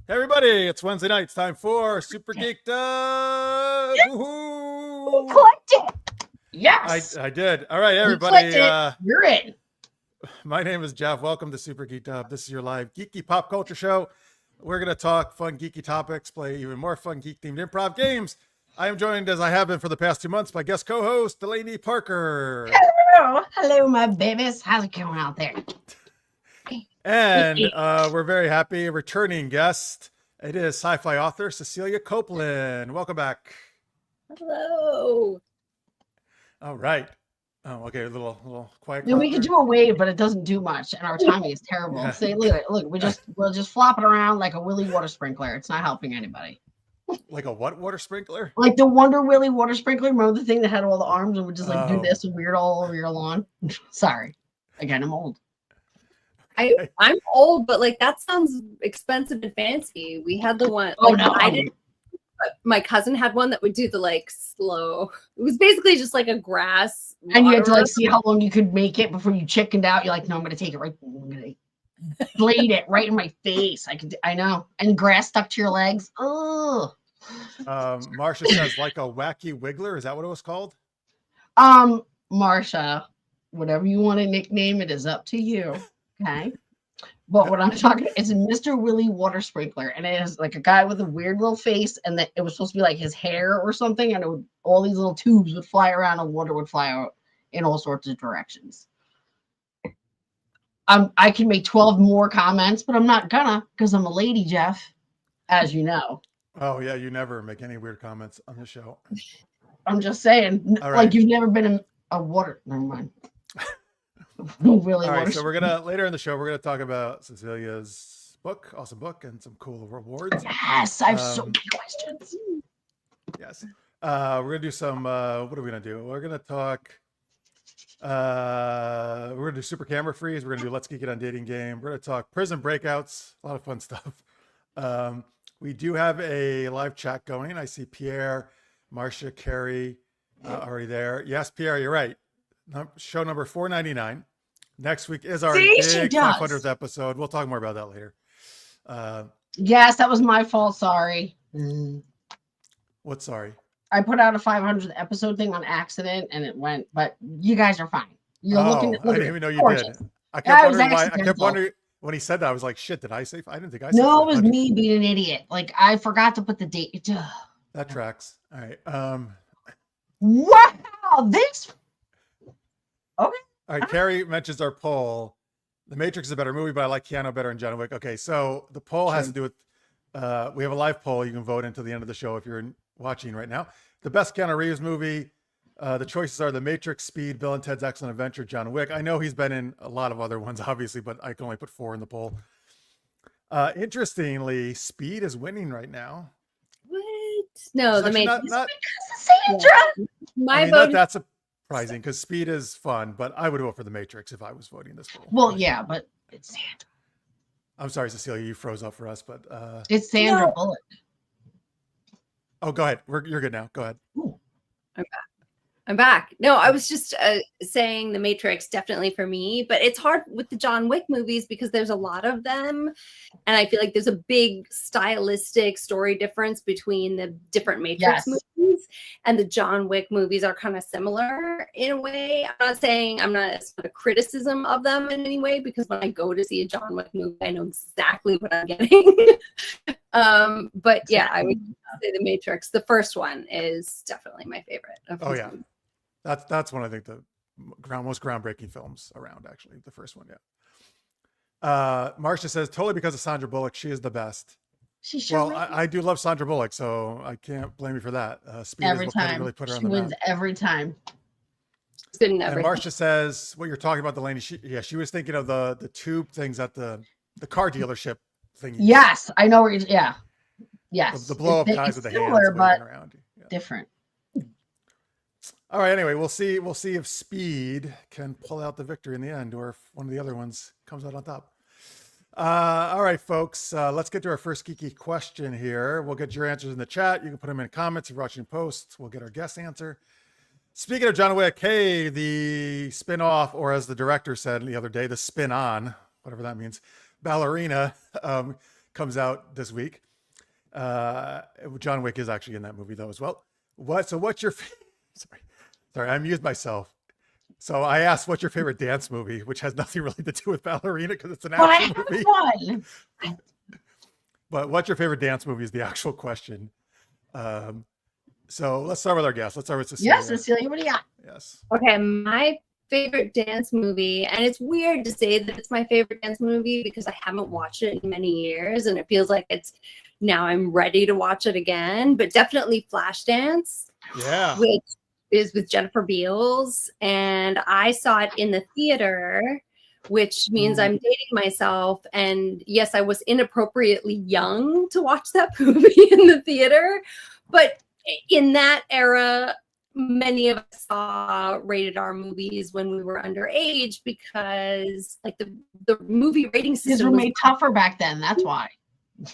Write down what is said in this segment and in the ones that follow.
Hey everybody, it's Wednesday night. It's time for Super Geeked Up. You Woohoo! clicked it. I, Yes. I did. All right, You clicked everybody. it. You're in. My name is Jeff. Welcome to Super Geeked Up. This is your live geeky pop culture show. We're going to talk fun, geeky topics, play even more fun, geek themed improv games. I am joined, as I have been for the past 2 months, by guest co host Delaney Parker. Hello. Hello, my babies. How's it going out there? And we're very happy, a returning guest. It is sci fi author Cecilia Copeland. Welcome back. Hello. All right. Oh, okay. A little quiet. We could do a wave, but it doesn't do much, and our timing is terrible. Yeah. See, look at it. Look, we're just flopping around like a Willy water sprinkler. It's not helping anybody. Like a what water sprinkler? Like the Wonder Willy water sprinkler. Remember the thing that had all the arms and would just like do this and weird all over your lawn? Sorry. Again, I'm old. I'm old, but like that sounds expensive and fancy. We had the one. Oh like, no, I didn't. My cousin had one that would do the like slow. It was basically just like a grass. And you had to like see how long you could make it before you chickened out. You're like, no, I'm gonna take it right. I'm gonna blade it right in my face. I know. And grass stuck to your legs. Oh. Marcia says like a wacky wiggler. Is that what it was called? Marcia, whatever you want to nickname it is up to you. Okay. But what I'm talking is a Mr. Willy water sprinkler, and it is like a guy with a weird little face, and that it was supposed to be like his hair or something, and it would, all these little tubes would fly around, and water would fly out in all sorts of directions. I can make 12 more comments, but I'm not gonna because I'm a lady, Jeff, as you know. Oh yeah, you never make any weird comments on the show. I'm just saying, All like right. you've never been in a water. Never mind. Really. All right, so we're gonna later in the show we're gonna talk about Cecilia's book, awesome book, and some cool rewards. Yes, I have so many questions. Yes, we're gonna do some. What are we gonna do? We're gonna talk. We're gonna do super camera freeze. We're gonna do Let's Geek It on dating game. We're gonna talk prison breakouts. A lot of fun stuff. We do have a live chat going. I see Pierre, Marcia, Carrie already there. Yes, Pierre, you're right. Show number 499. Next week is our big 500th episode. We'll talk more about that later. Yes, that was my fault. Sorry. What? Sorry. I put out a 500th episode thing on accident, and it went. But you guys are fine. You're looking. I didn't even know you gorgeous. did. I kept wondering why. I kept wondering when he said that. I was like, "Shit, did I say? I didn't think I said." No, it was me being an idiot. Like I forgot to put the date. That tracks. All right. Wow. This. Okay. All right. Carrie mentions our poll. The Matrix is a better movie, but I like Keanu better than John Wick. Okay, so the poll has to do with. We have a live poll. You can vote until the end of the show if you're watching right now. The best Keanu Reeves movie. The choices are The Matrix, Speed, Bill and Ted's Excellent Adventure, John Wick. I know he's been in a lot of other ones, obviously, but I can only put 4 in the poll. Interestingly, Speed is winning right now. What? No, The Matrix. Because of Sandra. My vote. That's surprising because Speed is fun, but I would vote for The Matrix if I was voting this poll. Well, yeah, but it's Sandra. I'm sorry, Cecilia, you froze up for us, but it's Sandra Bullock. Oh, go ahead. You're good now. Go ahead. Ooh. I'm back. No, I was just saying The Matrix definitely for me, but it's hard with the John Wick movies because there's a lot of them. And I feel like there's a big stylistic story difference between the different Matrix movies, and the John Wick movies are kind of similar in a way. I'm not a criticism of them in any way, because when I go to see a John Wick movie, I know exactly what I'm getting. But yeah, I would say The Matrix, the first one, is definitely my favorite. Oh yeah. That's one I think the most groundbreaking films around, actually. The first one, yeah. Marcia says, totally because of Sandra Bullock. She is the best. I do love Sandra Bullock, so I can't blame you for that. Speed every is what time. Really put her she on the wins map. every time. And Marcia says, what you're talking about, Delaney, she was thinking of the tube things at the car dealership thing. Yes, I know where you're, yes. The blow-up guys with the hands waving around. Yeah. Different. All right. Anyway, we'll see if Speed can pull out the victory in the end, or if one of the other ones comes out on top. All right, folks. Let's get to our first geeky question here. We'll get your answers in the chat. You can put them in comments if you're watching posts. We'll get our guest answer. Speaking of John Wick, hey, the spin-off, or as the director said the other day, the spin-on, whatever that means, Ballerina, comes out this week. John Wick is actually in that movie though as well. What's your sorry, I amused myself. So I asked, what's your favorite dance movie, which has nothing really to do with Ballerina because it's an action movie. One. But what's your favorite dance movie is the actual question. So let's start with our guest. Let's start with Cecilia. Yes, Cecilia, what do you got? Yes. Okay, my favorite dance movie, and it's weird to say that it's my favorite dance movie because I haven't watched it in many years, and it feels like it's now I'm ready to watch it again, but definitely Flashdance. Yeah. Which is with Jennifer Beals, and I saw it in the theater, which means I'm dating myself. And yes, I was inappropriately young to watch that movie in the theater, but in that era, many of us saw rated R movies when we were underage because like the movie rating These system were was made tougher back then. That's why.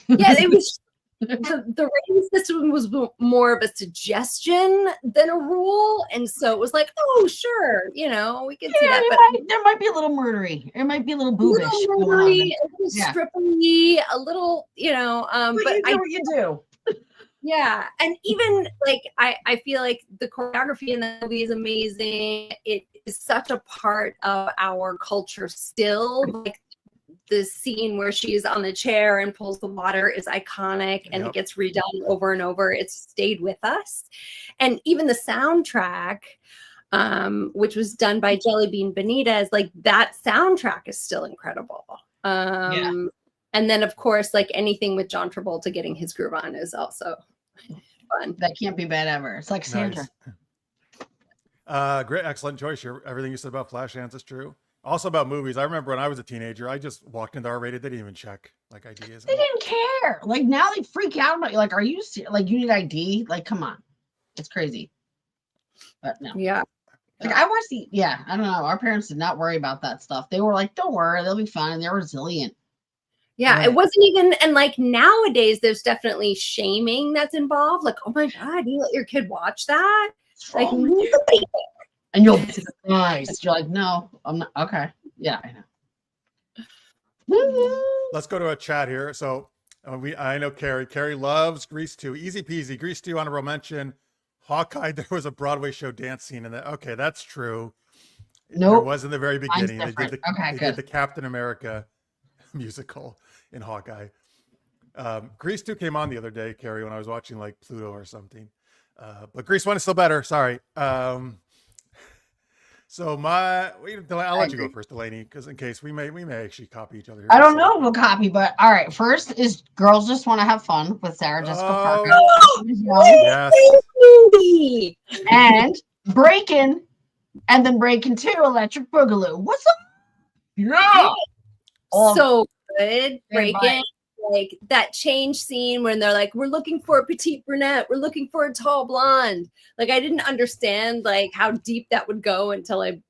yeah, it was the rating system was more of a suggestion than a rule, and so it was like, oh, sure, we can see that. But There might be a little murdery. It might be a little boobish. a little murdery, a little Yeah. strippy, a little, But you do what you do. yeah, and even like I feel like the choreography in the movie is amazing. It is such a part of our culture still. Like the scene where she's on the chair and pulls the water is iconic, and it gets redone over and over. It's stayed with us. And even the soundtrack, which was done by Jelly Bean Benitez, like that soundtrack is still incredible. And then of course, like anything with John Travolta getting his groove on is also fun. That can't be bad ever. It's like Sandra. Nice. Great, excellent choice. Everything you said about Flashdance is true. Also about movies, I remember when I was a teenager, I just walked into R-rated. They didn't even check like ideas. They didn't care. Like now they freak out about you. Like, are you like you need ID? Like, come on, it's crazy. But no, Yeah. like I watched I don't know. Our parents did not worry about that stuff. They were like, don't worry, they'll be fine. They're resilient. Yeah, Right. it wasn't even, and like nowadays, there's definitely shaming that's involved. Like, oh my God, you let your kid watch that? Like, nobody. And you'll be surprised. You're like, no, I'm not. Okay. Yeah, I know. Let's go to a chat here. So I know Carrie. Carrie loves Grease 2. Easy peasy. Grease 2 honorable mention. Hawkeye, there was a Broadway show dance scene in that. Okay, that's true. Nope. It was in the very beginning. They Good. did the Captain America musical in Hawkeye. Grease 2 came on the other day, Carrie, when I was watching like Pluto or something. But Grease 1 is still better. Sorry. So I'll let you go first, Delaney, because in case we may actually copy each other here. I don't know if we'll copy, but all right. First is Girls Just Want to Have Fun with Sarah Jessica Parker. Yes. Movie. And Breakin', and then Breakin' 2, Electric Boogaloo. What's up? Yeah. So good. Right. Breaking. Like that change scene when they're like, we're looking for a petite brunette, we're looking for a tall blonde. Like I didn't understand like how deep that would go until I,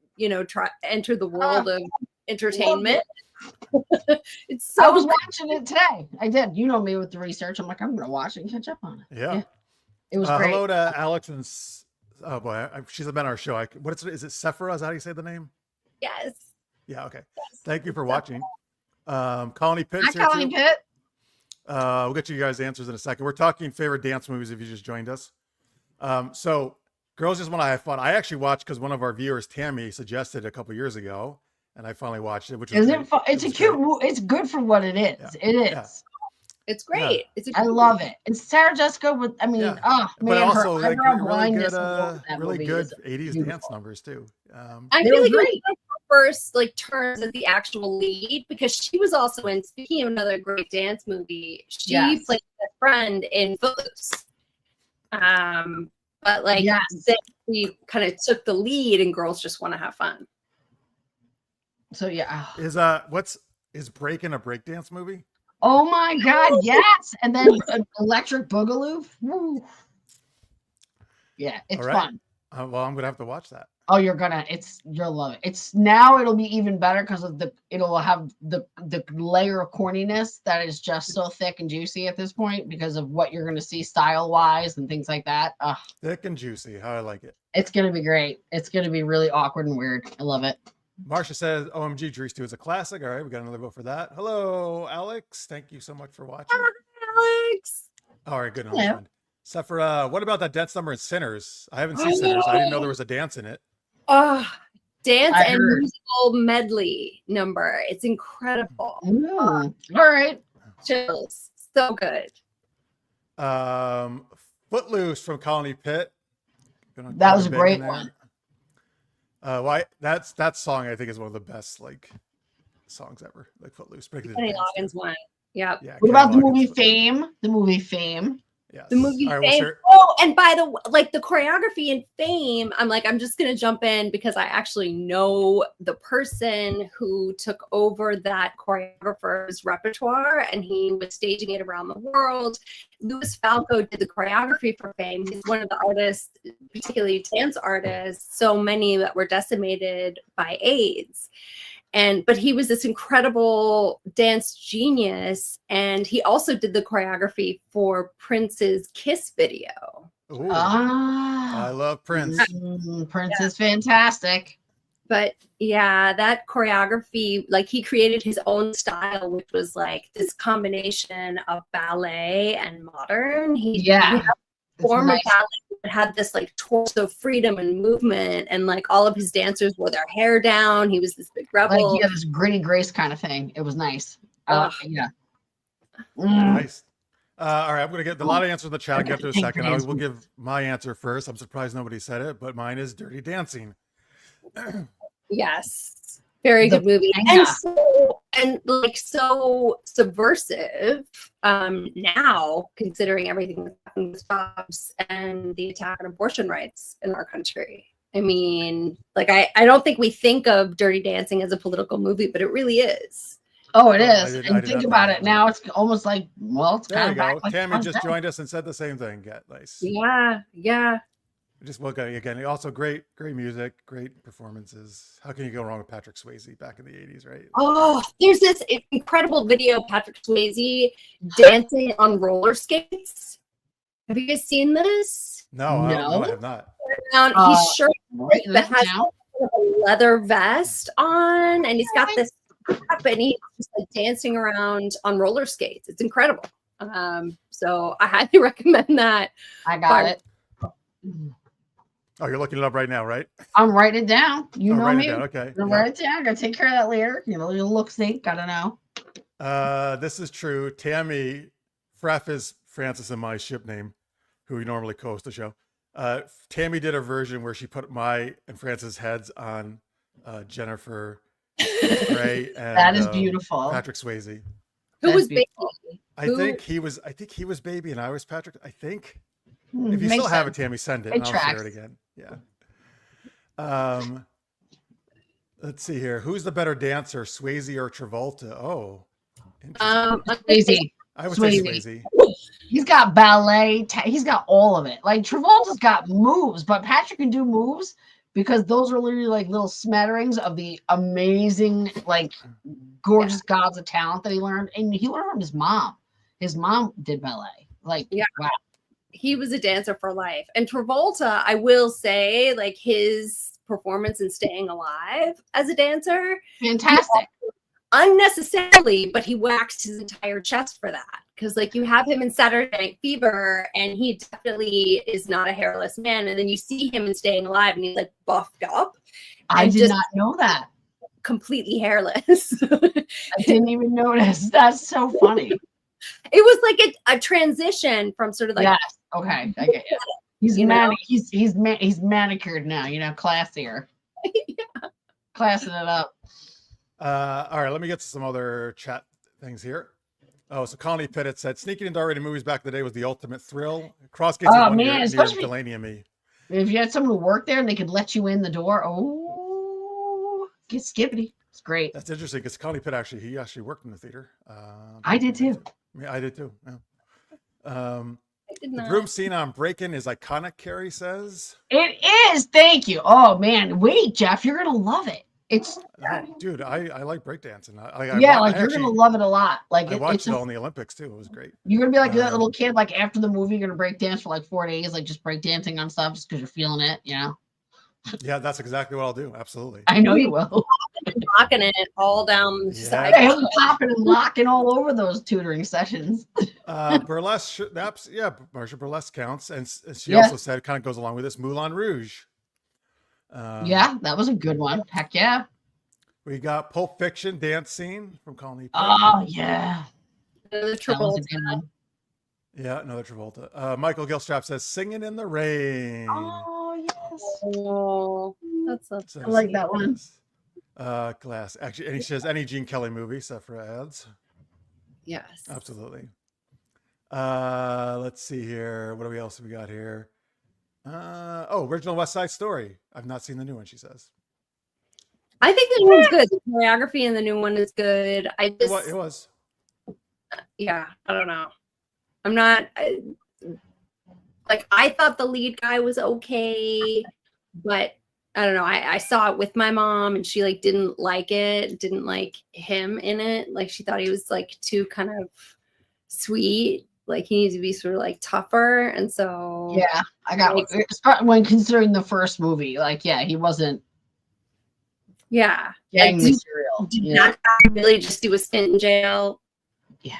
enter the world of entertainment. It's so I was watching it today. I did. You know me with the research. I'm like, I'm gonna watch it and catch up on it. Yeah. It was great. Hello to Alex and oh boy, she's been on our show. Is it Sephora? Is that how you say the name? Yes. Yeah. Okay. Thank you for watching. Colony Pitt. Hi, Colony Pitt. We'll get you guys answers in a second. We're talking favorite dance movies if you just joined us. So Girls Just Want to Have Fun. I actually watched because one of our viewers, Tammy, suggested a couple years ago, and I finally watched it. Which was Isn't it fun? It's a cute. It's good for what it is. Yeah. It is. Yeah. It's great. Yeah. I love it. It's Sarah Jessica with. I mean, but also her like, eyebrow blindness really good 80s beautiful. dance numbers too. I They feel were like it was great. her first like turns as the actual lead because she was also in, speaking of another great dance movie, she played a friend in Footloose. But like then we kind of took the lead and Girls Just Want to Have Fun. So yeah. Is Breakin' a breakdance movie? Oh my God, yes. And then Electric Boogaloo. Woo. Yeah, it's fun. Well, I'm gonna have to watch that. Oh, you'll love it. It'll be even better because of it'll have the layer of corniness that is just so thick and juicy at this point because of what you're gonna see style wise and things like that. Thick and juicy, how I like it. It's gonna be great. It's gonna be really awkward and weird. I love it. Marsha says, OMG, Drees 2 is a classic. All right, we got another vote for that. Hello, Alex. Thank you so much for watching. Alex. All right, good. Hello. Sephora, what about that dance number in Sinners? I haven't seen Sinners. I didn't know there was a dance in it. Oh, dance I and heard. musical medley number. It's incredible. All right. Chills. So good. Footloose from Colony Pit. That was a great one. That song I think is one of the best like songs ever. Like Footloose. Kenny Loggins one. Yep. Yeah. What about the movie Fame? The movie Fame. Yes. The movie All right, Fame. And by the way, like the choreography in Fame, I'm just gonna jump in because I actually know the person who took over that choreographer's repertoire, and he was staging it around the world. Louis Falco did the choreography for Fame. He's one of the artists, particularly dance artists, so many that were decimated by AIDS. But he was this incredible dance genius, and he also did the choreography for Prince's Kiss video. Ooh, I love Prince. Prince is fantastic. But yeah, that choreography, like he created his own style, which was like this combination of ballet and modern. He had a form of ballet that had this like torso freedom and movement, and like all of his dancers wore their hair down. He was this big rebel. Like, this gritty grace kind of thing. It was nice. Nice. All right, I'm going to get a lot of answers in the chat. I'll get to a second. I will give my answer first. I'm surprised nobody said it, but mine is Dirty Dancing. Yes. Very good movie. And so subversive now, considering everything that's happened with jobs and the attack on abortion rights in our country. I mean, like I don't think we think of Dirty Dancing as a political movie, but it really is. Oh, it is. And think about it now. It's almost like, well, it's there kind you of go. back. Tammy just joined us and said the same thing. Get nice. Yeah. Just look at it again. Also, great music, great performances. How can you go wrong with Patrick Swayze back in the 80s, right? Oh, there's this incredible video of Patrick Swayze dancing on roller skates. Have you guys seen this? No, I have not. He's shirtless, but has a leather vest on, and he's got this cap, and he's just like dancing around on roller skates. It's incredible. So I highly recommend that. I got it. Oh, you're looking it up right now, right? I'm writing it down. You know me. Okay. I'm writing it down. I gotta take care of that later. You know, you'll look see. Gotta know. This is true. Tammy Freff is Francis and my ship name, who we normally co-host the show. Tammy did a version where she put my and Francis' heads on Jennifer Grey and that is beautiful. Patrick Swayze. Who was baby? I think he was baby and I was Patrick. I think. If you still have it, Tammy, send it and I'll share it again. Yeah. Let's see here. Who's the better dancer, Swayze or Travolta? Oh, Swayze. I would say Swayze. He's got ballet. He's got all of it. Like Travolta's got moves, but Patrick can do moves because those are literally like little smatterings of the amazing, like gorgeous gods of talent that he learned. And he learned from his mom. His mom did ballet. Like, wow. He was a dancer for life. And Travolta, I will say, like his performance in Staying Alive as a dancer, fantastic. Unnecessarily, but he waxed his entire chest for that. Because like you have him in Saturday Night Fever, and he definitely is not a hairless man. And then you see him in Staying Alive, and he's like buffed up. I did not know that. Completely hairless. I didn't even notice. That's so funny. It was like a transition from sort of like okay, I get it. He's manicured now, classier. Classing it up. All right, let me get to some other chat things here. Oh, so Connie Pettit said sneaking into R-rated movies back in the day was the ultimate thrill. Cross gates especially Delaney and me. If you had someone who worked there and they could let you in the door, get skippity. It's great. That's interesting because Connie Pitt he actually worked in the theater. I did too. Yeah, I did too. Yeah. The broom scene on Breakin' is iconic, Carrie says. It is. Thank you. Oh man, wait, Jeff, you're gonna love it. It's dude, I like breakdancing. You're gonna love it a lot. Like I watched it all in the Olympics too. It was great. You're gonna be like that little kid. Like after the movie, you're gonna break dance for like 4 days, like just break dancing on stuff just because you're feeling it. Yeah, that's exactly what I'll do. Absolutely. I know you will. Rocking it all down the Yeah. side. He'll be popping and locking all over those tutoring sessions. Burlesque, yeah, Marsha, burlesque counts. And she Yeah. also said it kind of goes along with this Moulin Rouge. Yeah, that was a good one. Heck yeah. We got Pulp Fiction dance scene from Colony. Oh, yeah. The That was Travolta. a good one. Yeah, another Travolta. Michael Gilstrap says "Singing in the Rain." Oh, yes. Oh, that's a So I like that one. Glass. Actually, and he says any Gene Kelly movie, except for ads. yes. Absolutely. Let's see here. What else have we got here? Original West Side Story. I've not seen the new one, she says. I think the new one's good. The choreography in the new one is good. I just, It was. yeah, I don't know. I'm not like I thought the lead guy was okay, but I don't know. I saw it with my mom and she like didn't like it, didn't like him in it. Like she thought he was like too kind of sweet. Like he needs to be sort of like tougher. And so Yeah, I got when considering the first movie, like, yeah, he wasn't yeah. gang Like, material. did Yeah. that guy really just do a stint in jail? Yeah.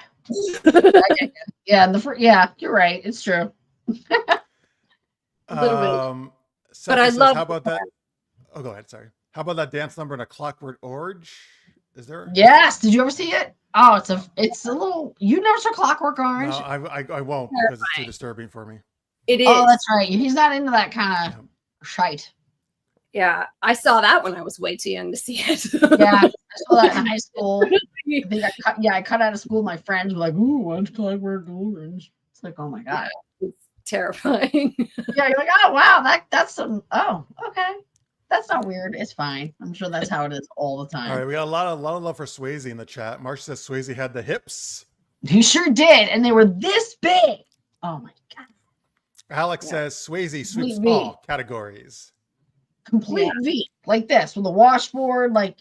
Yeah, yeah, you're right. It's true. Seth I says, love how about that? Oh, go ahead. Sorry. How about that dance number in A Clockwork Orange? Is there? Yes. Did you ever see it? Oh, it's a little. You never saw Clockwork Orange? No, I won't because it's too disturbing for me. It is. Oh, that's right. He's not into that kind of shite. Yeah, I saw that when I was way too young to see it. Yeah, I saw that in high school. I think I cut out of school. My friends were like, "Ooh, what's Clockwork Orange?" It's like, oh my god, it's terrifying. Yeah, you're like, oh wow, that's some. Oh, okay, that's not weird. It's fine. I'm sure that's how it is all the time. All right, we got a lot of love for Swayze in the chat. Marsh says Swayze had the hips. He sure did, and they were this big. Oh my god. Alex says Swayze sweeps V. all categories. Complete V, like this, with a washboard, like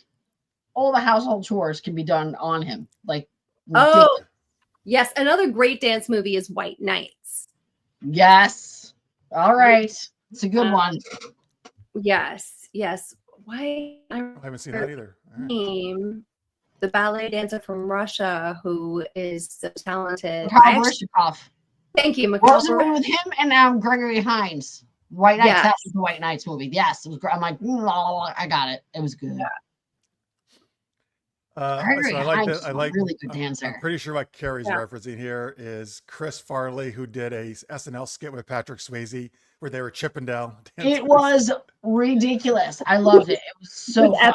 all the household chores can be done on him. Like, oh, yes. Another great dance movie is White Nights. Yes. All right. It's a good one. Yes. Yes. Why? I haven't seen that either. Name the ballet dancer from Russia who is so talented. Thank you. Mikhail What was the one with him and Gregory Hines? White Nights. Yes. That was the White Nights movie. Yes, it was great. I'm like, I got it. It was good. Yeah. Gregory I like Hines that. I like. really good dancer. I'm pretty sure what Carrie's referencing here is Chris Farley, who did a SNL skit with Patrick Swayze where they were Chippendale dancers. It was ridiculous. I loved it. It was so fun.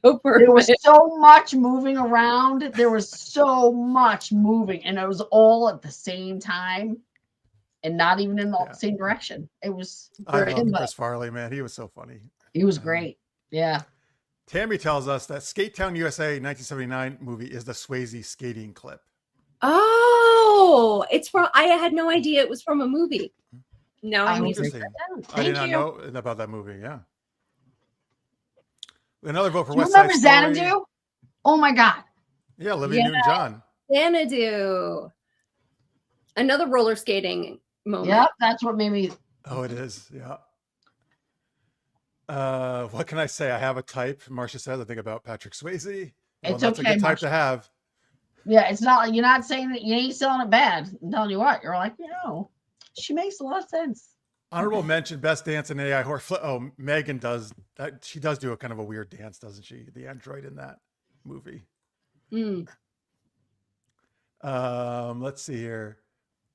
So there was so much moving around. There was so much moving, and it was all at the same time, and not even in the same direction. It was. I love Chris Farley, man. He was so funny. He was great. Yeah. Tammy tells us that Skate Town USA 1979 movie is the Swayze skating clip. Oh, it's from. I had no idea it was from a movie. No, I did not know about that movie. Yeah. Another vote for West Side Story. Remember Xanadu? Oh my God. Yeah, Olivia Newton-John. Xanadu. Another roller skating moment. Yep, that's what made me. Oh, it is. Yeah. What can I say? I have a type. Marcia says I think about Patrick Swayze. Well, It's that's okay, a good type to have. Yeah, it's not like you're not saying that you ain't selling it bad. I'm telling you what, you're like, she makes a lot of sense. Honorable mention, best dance in AI horror. Oh, Megan does that. She does do a kind of a weird dance, doesn't she? The android in that movie. Let's see here.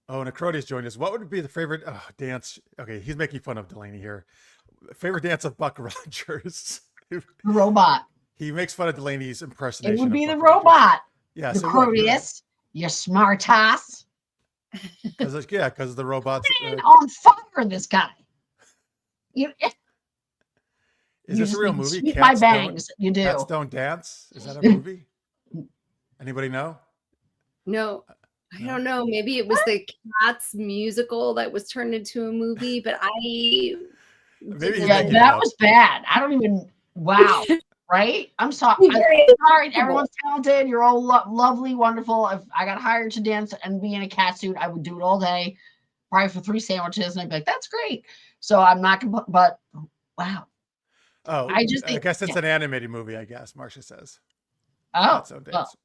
Oh, Necrotius joined us. What would be the favorite dance? Okay, he's making fun of Delaney here. Favorite dance of Buck Rogers. The robot. He makes fun of Delaney's impersonation. It would be of the Buck robot. Rogers. Yes, Necrotius. You smart ass. Because the robots. On fire, this guy. Is this a real movie? My bangs. You do. Cats Don't Dance. Is that a movie? Anybody know? No, I don't know. Maybe it was the Cats musical that was turned into a movie, but Maybe that was bad. I don't even. Wow. Right? I'm sorry. Sorry. Everyone's talented. You're all lovely, wonderful. If I got hired to dance and be in a cat suit, I would do it all day. probably for 3 sandwiches, and I'd be like, that's great. So I'm not gonna, but wow. Oh, I just I think, guess it's an animated movie, I guess, Marcia says. oh, So well, dance.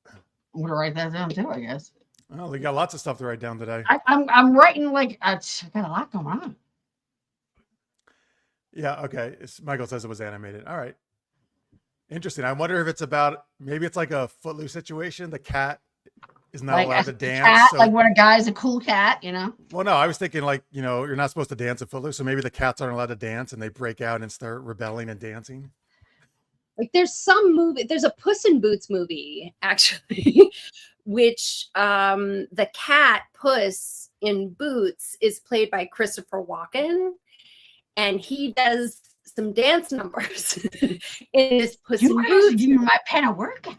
I'm gonna write that down too, I guess. Well, we got lots of stuff to write down today. I'm writing like I got a lot going on. Yeah, okay. Michael says it was animated. All right. Interesting. I wonder if it's about, maybe it's like a Footloose situation. The cat is not Like allowed to a dance. cat, So, like when a guy's a cool cat, you know. well, no, I was thinking like, you're not supposed to dance at Footloose. So maybe the cats aren't allowed to dance and they break out and start rebelling and dancing. Like there's some movie, there's a Puss in Boots movie actually, which the cat Puss in Boots is played by Christopher Walken, and he does some dance numbers in his Puss in You guys are Boots, giving my pen a workout.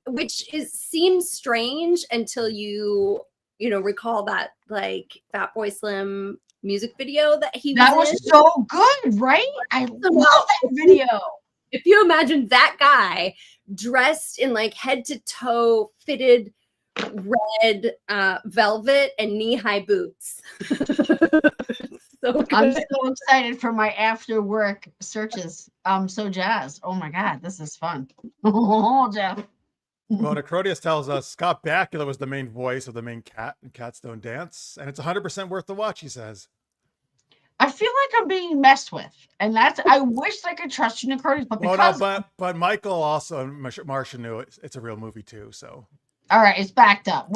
which seems strange until you recall that like Fat Boy Slim music video that he That was in. was so good, right? I love that video. If you imagine that guy dressed in like head to toe fitted red velvet and knee-high boots. So good. I'm so excited for my after work searches. I'm so jazzed. Oh my God, this is fun. Oh, Jeff. Well, Necrodius tells us Scott Bakula was the main voice of the main cat in Cats Don't Dance, and it's 100% worth the watch, he says. I feel like I'm being messed with, and I wish I could trust you, Necrodius, but Well, because no, but Michael also, and Marcia knew it's a real movie too, so. all right, it's backed up.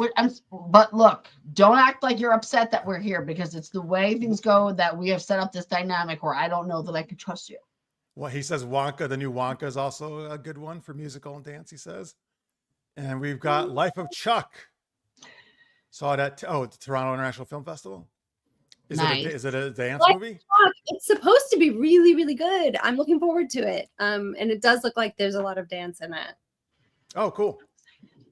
But look, don't act like you're upset that we're here, because it's the way things go that we have set up this dynamic where I don't know that I can trust you. Well, he says Wonka, the new Wonka is also a good one for musical and dance, he says. And we've got Life of Chuck. Saw it at, the Toronto International Film Festival. Nice. Is it a dance Like, movie? it's supposed to be really, really good. I'm looking forward to it. And it does look like there's a lot of dance in it. Oh, cool.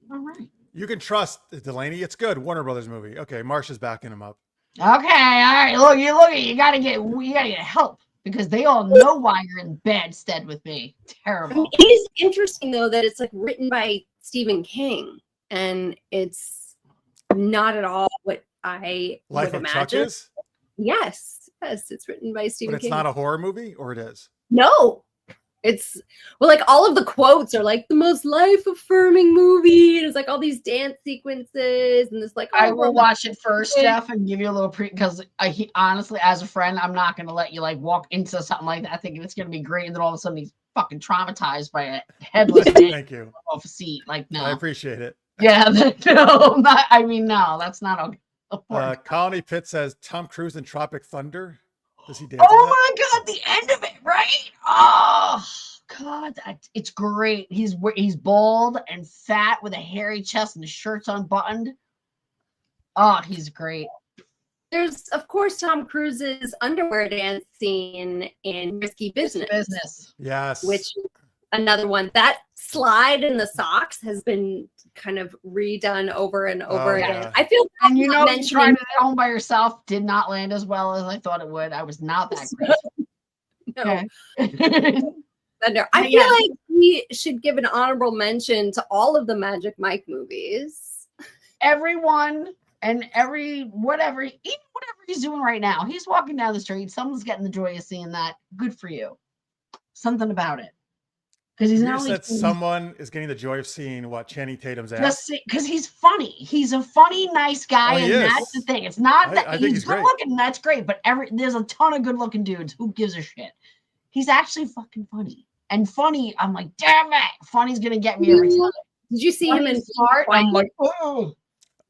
All right. You can trust Delaney. It's good. Warner Brothers movie. Okay, Marcia's backing him up. Okay, all right. Look, you gotta get help, because they all know why you're in bad stead with me. Terrible. It is interesting though that it's like written by Stephen King, and it's not at all what I Life would of imagine. Chuck is? Yes, it's written by Stephen But it's King. not a horror movie, or it is? No, it's like all of the quotes are like the most life-affirming movie, and it's like all these dance sequences, and it's like I will watch it first, Jeff, and give you a little because honestly, as a friend, I'm not going to let you like walk into something like that thinking it's going to be great, and then all of a sudden he's fucking traumatized by a headless man Thank you. off a seat. Like, no. I appreciate it. Yeah, no, no, that's not okay. Colony Pitt says Tom Cruise in Tropic Thunder. Does he dance? Oh my God, the end of it, right? Oh God, it's great. He's bald and fat with a hairy chest and his shirt's unbuttoned. Oh, he's great. There's of course Tom Cruise's underwear dance scene in Risky Business. Yes. Which another one. That slide in the socks has been kind of redone over and over again. Yeah. I feel And you know, trying mentioning it at home by yourself did not land as well as I thought it would. I was not that great. no. Thunder. I feel like we should give an honorable mention to all of the Magic Mike movies. Everyone and whatever he's doing right now. He's walking down the street. Someone's getting the joy of seeing that. Good for you. Something about it. Because he's not only someone is getting the joy of seeing what Channing Tatum's ass. Because he's funny. He's a funny, nice guy, and that's the thing. It's not that he's good looking. And that's great, but there's a ton of good looking dudes. Who gives a shit? He's actually fucking funny. And funny, I'm like, damn it, funny's gonna get me every time. Did you see him in Smart? I'm like, oh.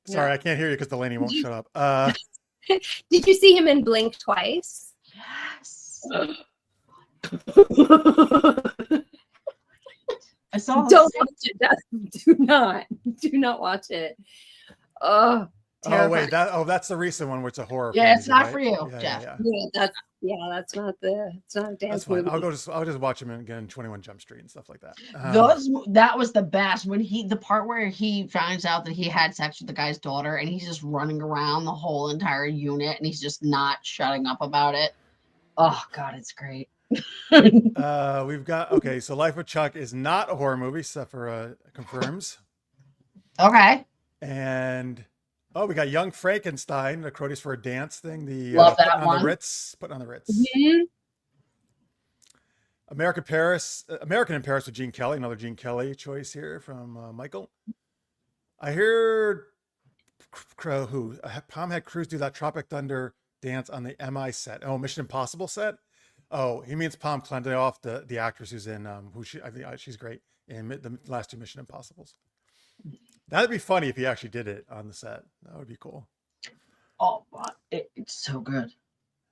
Sorry, I can't hear you because Delaney won't shut up. Did you see him in Blink Twice? Yes. I saw. Don't watch it. Do not watch it. Oh, terrifying. Oh wait, that's the recent one where it's a horror. Yeah, it's not right? for you, yeah, Jeff. That's not a dance fine. movie. I'll just watch him again in 21 Jump Street and stuff like that. That was the best when the part where he finds out that he had sex with the guy's daughter and he's just running around the whole entire unit and he's just not shutting up about it. Oh God, it's great. We've got so Life of Chuck is not a horror movie, Sephora confirms. Okay. And Oh, we got Young Frankenstein, the Cronies for a Dance thing. The Love that putting on one. the Ritz, putting on the Ritz. Mhm. American in Paris with Gene Kelly. Another Gene Kelly choice here from Michael. I hear Tom had Cruise do that Tropic Thunder dance on the MI set. Oh, Mission Impossible set. Oh, he means Pom Klein-off, the actress who's in I think she's great in the last 2 Mission Impossibles. That'd be funny if he actually did it on the set. That would be cool. Oh, it's so good.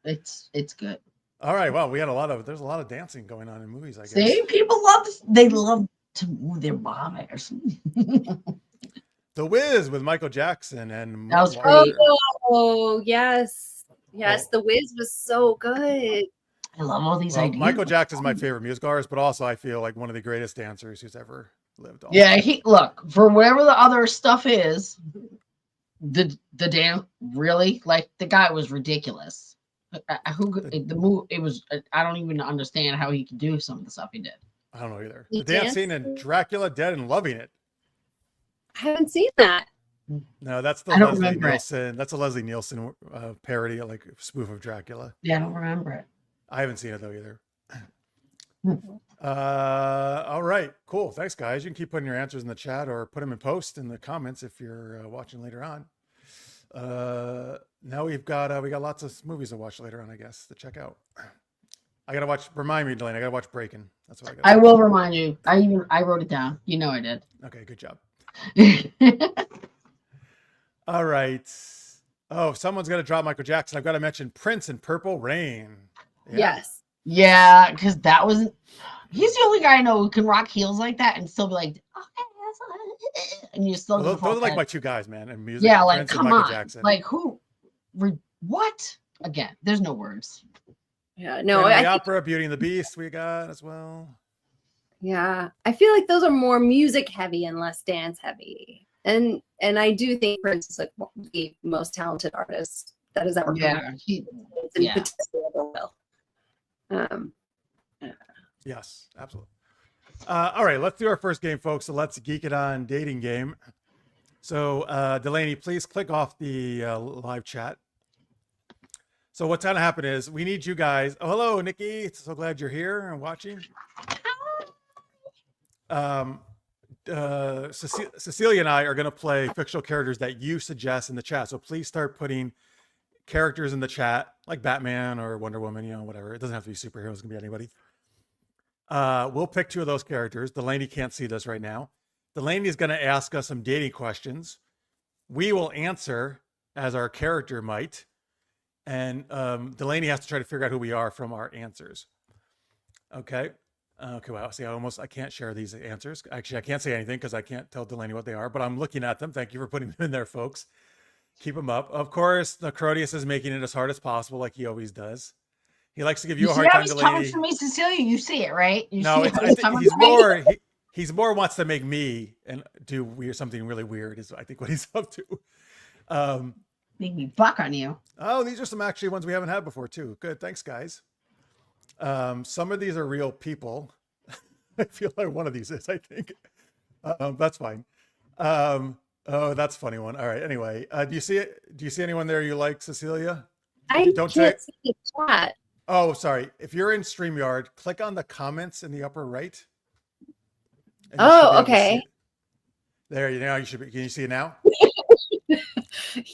It's good. All right. Well, there's a lot of dancing going on in movies, I guess. See, people love this. They love to move their bodies. The Wiz with Michael Jackson and That was great. Oh, yes. Yes, The Wiz was so good. I love all these ideas. Michael Jackson's my favorite music artist, but also I feel like one of the greatest dancers who's ever lived. Also. Yeah, look, for whatever the other stuff is, the dance really, like, the guy was ridiculous. The move, it was, I don't even understand how he could do some of the stuff he did. I don't know either. The dance scene in Dracula Dead and Loving It. I haven't seen that. No, that's the I don't Leslie remember it. Nielsen. That's a Leslie Nielsen parody, like spoof of Dracula. Yeah, I don't remember it. I haven't seen it though either. All right, cool. Thanks, guys. You can keep putting your answers in the chat or put them in post in the comments if you're watching later on. Now we got lots of movies to watch later on, I guess, to check out. I gotta watch. Remind me, Delaney. I gotta watch Breaking'. That's what I got. I will remind you. I wrote it down. You know I did. Okay, good job. All right. Oh, someone's gonna drop Michael Jackson. I've got to mention Prince and Purple Rain. Yeah. Yes. Yeah, because that wasn't. He's the only guy I know who can rock heels like that and still be like, and you still. Well, those are like my 2 guys, man, in music. Yeah, like Prince and come Michael on, Jackson. like who? What? Again, there's no words. Yeah. No. Phantom of the Opera, Beauty and the Beast. We got as well. Yeah, I feel like those are more music heavy and less dance heavy, and I do think Prince is like the most talented artist that has ever Yeah, yeah. Yes, absolutely. All right, let's do our first game, folks. So let's geek it on dating game. So Delaney, please click off the live chat. So what's going to happen is we need you guys. Oh, hello, Nikki. So glad you're here and watching. Cecilia and I are going to play fictional characters that you suggest in the chat. So please start putting characters in the chat, like Batman or Wonder Woman, whatever. It doesn't have to be superheroes. It can be anybody. We'll pick 2 of those characters. Delaney can't see this right now. Delaney is going to ask us some dating questions. We will answer as our character might. And Delaney has to try to figure out who we are from our answers. Okay. Okay. Well, see, I can't share these answers. Actually, I can't say anything because I can't tell Delaney what they are, but I'm looking at them. Thank you for putting them in there, folks. Keep them up. Of course, the Crodius is making it as hard as possible, like he always does. He likes to give you a hard time, he's Delaney. coming for me, Cecilia. You see it, right? No, I think he's more wants to make me and do something really weird. Is I think what he's up to. Make me buck on you. Oh, these are some actually ones we haven't had before too. Good, thanks, guys. Some of these are real people. I feel like one of these is. I think that's fine. Oh, that's a funny one. All right. Anyway, do you see it? Do you see anyone there you like, Cecilia? Don't can't see the chat. Oh, sorry. If you're in StreamYard, click on the comments in the upper right. Oh, okay. There you now. You should be. Can you see it now?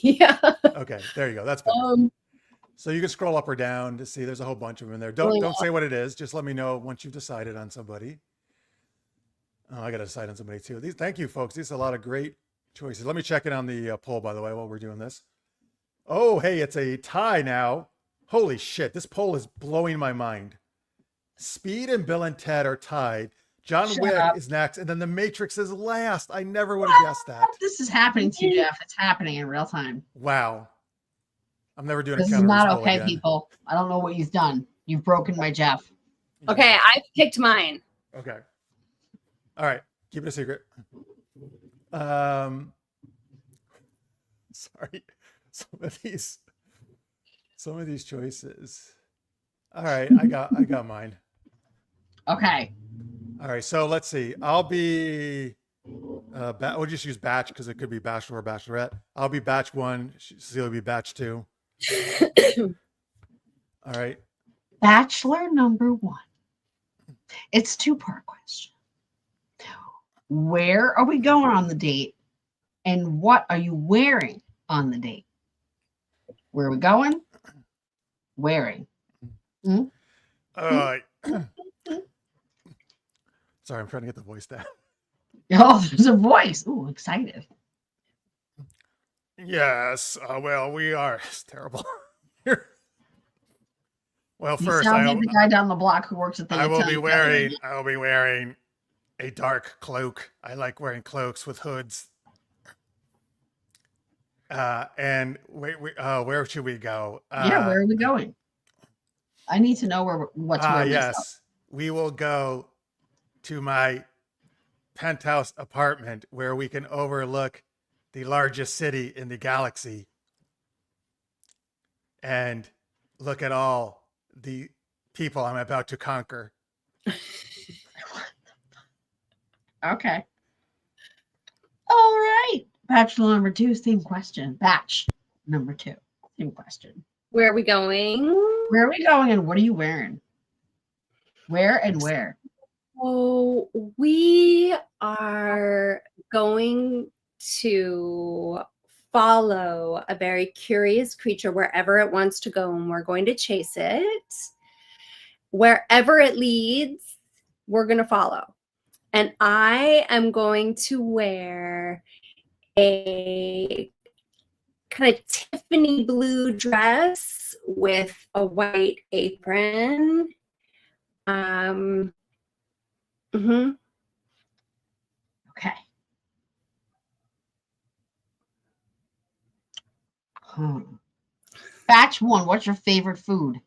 Yeah. Okay. There you go. That's better. So you can scroll up or down to see. There's a whole bunch of them in there. Don't say what it is. Just let me know once you've decided on somebody. Oh, I got to decide on somebody too. Thank you, folks. These are a lot of great choices. Let me check it on the poll, by the way, while we're doing this. Oh, hey, it's a tie now. Holy shit, this poll is blowing my mind. Speed and Bill and Ted are tied. John Wick is next, and then The Matrix is last. I never would have guessed that. This is happening to you, Jeff. It's happening in real time. Wow. I'm never doing this a is not okay, again. people. I don't know what you've done. You've broken my Jeff. Okay, I picked mine. Okay. All right. Keep it a secret. Sorry. Some of these choices. All right, I got mine. Okay. All right, so let's see. I'll be We'll just use batch because it could be bachelor or bachelorette. I'll be batch 1. Cecilia will be batch 2. All right. Bachelor number 1. It's 2-part question. Where are we going on the date? And what are you wearing on the date? Where are we going? Wearing. Sorry, I'm trying to get the voice down. Oh, there's a voice. Ooh, excited. Yes. Well, we are. It's terrible. Well, You first, sound like the guy down the block who works at the I will be Italian wearing a dark cloak. I like wearing cloaks with hoods. And where should we go? yeah, where are we going? I need to know what's where. Yes, we will go to my penthouse apartment where we can overlook the largest city in the galaxy and look at all the people I'm about to conquer. Okay. All right. Bachelor number 2, same question. Batch number 2, same question. Where are we going? Where are we going and what are you wearing? Where and where? So we are going to follow a very curious creature wherever it wants to go, and we're going to chase it. Wherever it leads, we're going to follow. And I am going to wear a kind of Tiffany blue dress with a white apron. Okay. Batch 1, what's your favorite food?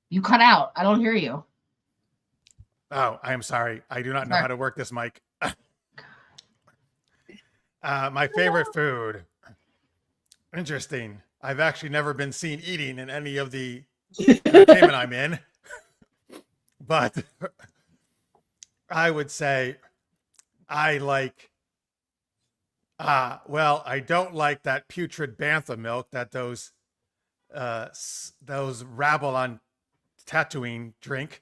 You cut out. I don't hear you. Oh, I'm sorry. I do not know how to work this mic. My favorite food. Interesting. I've actually never been seen eating in any of the entertainment I'm in. But I would say I like, I don't like that putrid bantha milk that those rabble on Tatooine drink.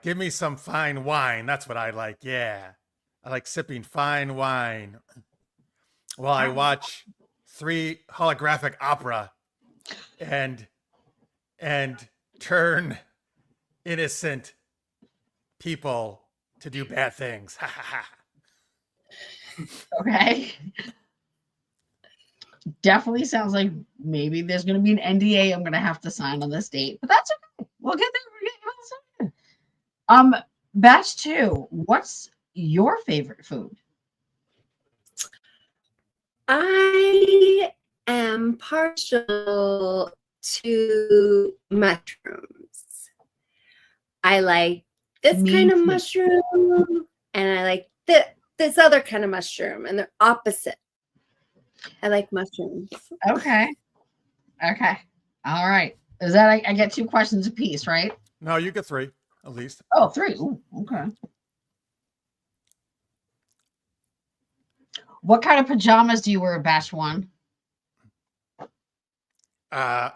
Give me some fine wine. That's what I like. Yeah. I like sipping fine wine while I watch 3 holographic opera and turn innocent people to do bad things. Okay. Definitely sounds like maybe there's going to be an NDA I'm going to have to sign on this date, but that's okay. We'll get there. We're getting there. Batch 2, what's your favorite food? I am partial to mushrooms. I like this kind of mushroom, and I like this other kind of mushroom, and they're opposite. I like mushrooms. Okay. All right. Is that I get 2 questions apiece, right? No, you get 3 at least. Oh, 3. Ooh, okay. What kind of pajamas do you wear, Batch 1? I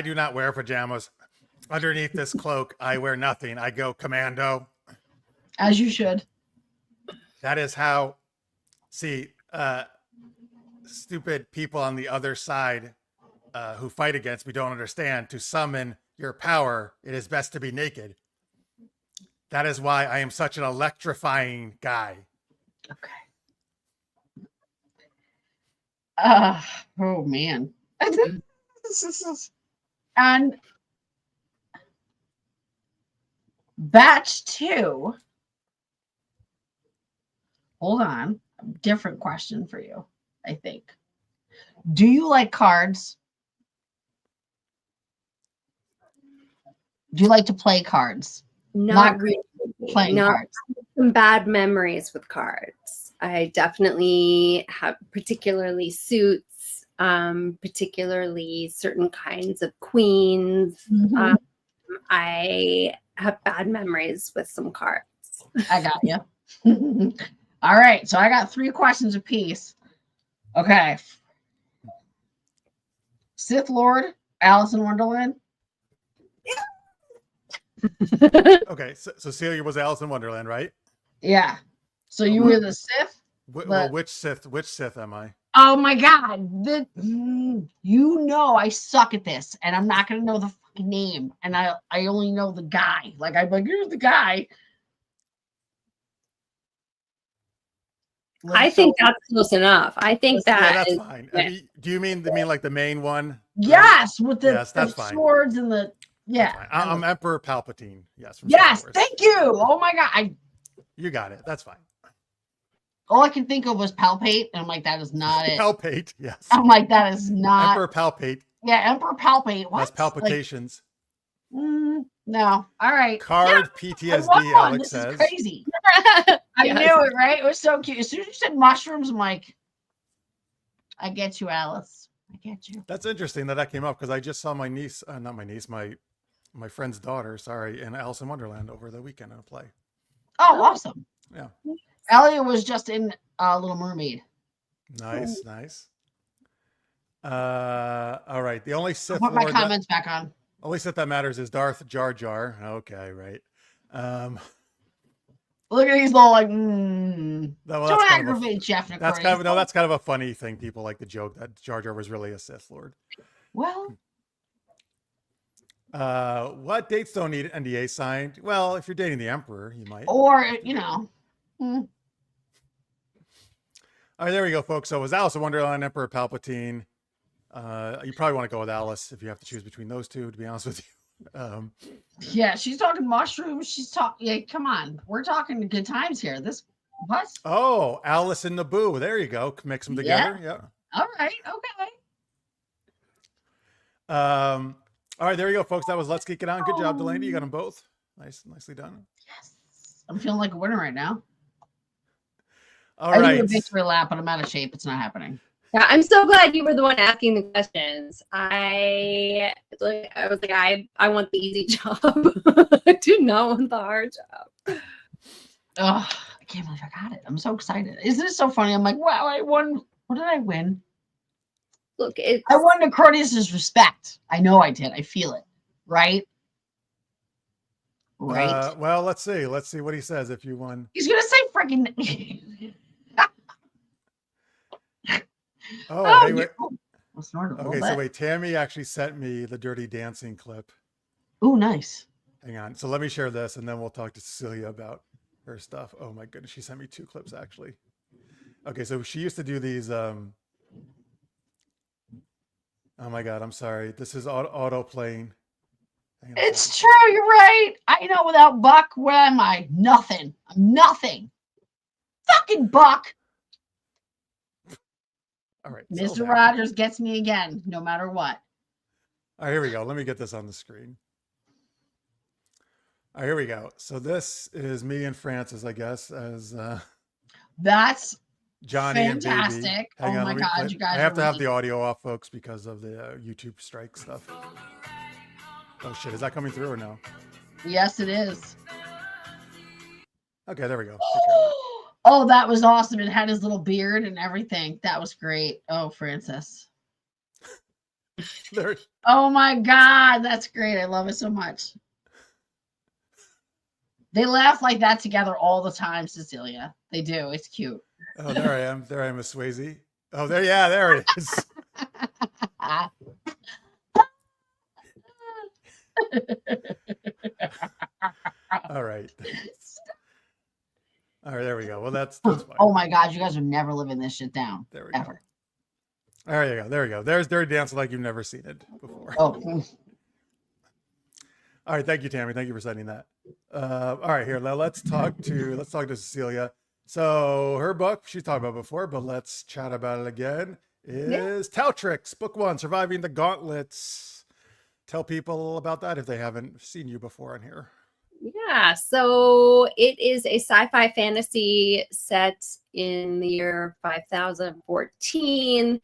do not wear pajamas. Underneath this cloak, I wear nothing. I go commando. As you should. That is how, stupid people on the other side who fight against me don't understand. To summon your power, it is best to be naked. That is why I am such an electrifying guy. Okay. Oh man. And batch 2. Hold on. Different question for you, I think. Do you like cards? Do you like to play cards? Not really. Playing cards. Some bad memories with cards. I definitely have, particularly suits, particularly certain kinds of queens. Mm-hmm. I have bad memories with some cards. I got you. All right. So I got 3 questions apiece. Okay. Sith Lord, Alice in Wonderland. Okay, so Cecilia was Alice in Wonderland, right? Yeah. So you were the Sith? Well, which Sith am I? Oh my God. You know I suck at this, and I'm not going to know the fucking name. And I only know the guy. Like, I'm like, here's the guy. I think that's close enough. I think Yeah, that that's is, fine. I mean, do you mean like the main one? Yes, with the, Yes, that's fine. swords and the I'm Emperor Palpatine. Yes. From yes, Star Wars. thank you. Oh my God. You got it. That's fine. All I can think of was palpate, and I'm like, that is not it. Palpate, yes. I'm like, that is not Emperor Palpate. Yeah, Emperor palpate. What? Has palpitations. Like, no. All right. Card PTSD, Alex this says. is crazy. I knew it, right? It was so cute. As soon as you said mushrooms, I'm like, I get you, Alice. I get you. That's interesting that came up because I just saw my niece, not my niece, my friend's daughter, sorry, in Alice in Wonderland over the weekend in a play. Oh, awesome. Yeah. Elliot was just in Little Mermaid. Nice, nice. All right. The only Sith I'll put my Lord comments back on. Only Sith that matters is Darth Jar Jar. Okay, right. Look at these little like. Well, don't aggravate Jeff. That's kind of a funny thing. People like the joke that Jar Jar was really a Sith Lord. Well. What dates don't need NDA signed? Well, if you're dating the Emperor, you might. Or you know. All right, there we go, folks. So it was Alice in Wonderland, Emperor Palpatine. You probably want to go with Alice if you have to choose between those two, to be honest with you. Yeah, she's talking mushrooms. She's talking. Yeah, come on. We're talking good times here. This what? Oh, Alice and Naboo. There you go. Mix them together. Yeah. All right. Okay. All right, there you go, folks. That was Let's Geek It On. Good job, Delaney. You got them both. Nicely done. Yes. I'm feeling like a winner right now. All right. I need a victory lap, but I'm out of shape. It's not happening. Yeah, I'm so glad you were the one asking the questions. I was like, I want the easy job. I do not want the hard job. Oh, I can't believe I got it. I'm so excited. Isn't it so funny? I'm like, wow, I won. What did I win? Look, I won Accordius's respect. I know I did. I feel it. Right? Right. Well, let's see. Let's see what he says if you won. He's gonna say freaking. Oh, hey, wait. Okay, so wait, Tammy actually sent me the Dirty Dancing clip. Oh, nice. Hang on. So let me share this and then we'll talk to Cecilia about her stuff. Oh my goodness, she sent me 2 clips actually. Okay, so she used to do these oh my God, I'm sorry. This is auto playing. It's true, you're right. I know without Buck, where am I? Nothing. I'm nothing. Fucking Buck. All right. Mr. Rogers gets me again, no matter what. All right, here we go. Let me get this on the screen. All right, here we go. So this is me and Francis, I guess, as that's Johnny fantastic. And Baby. Hang on, my God, you guys. I have to have the audio off, folks, because of the YouTube strike stuff. Oh shit, is that coming through or no? Yes, it is. Okay, there we go. Oh, that was awesome. It had his little beard and everything. That was great. Oh, Francis. Oh my God, that's great. I love it so much. They laugh like that together all the time, Cecilia. They do. It's cute. Oh, there I am. There I am, Miss Swayze. Oh, there it is. All right. All right, there we go. Well, that's fine. Oh my God, you guys are never living this shit down. There we ever. Go. There you go. There we go. There's Dirty Dancing like you've never seen it before. Oh. All right, thank you, Tammy. Thank you for sending that. All right, here. Now let's talk to Cecilia. So her book she's talked about before, but let's chat about it again. Is Tautrix, Book 1, Surviving the Gauntlets. Tell people about that if they haven't seen you before on here. Yeah, so it is a sci-fi fantasy set in the year 5014.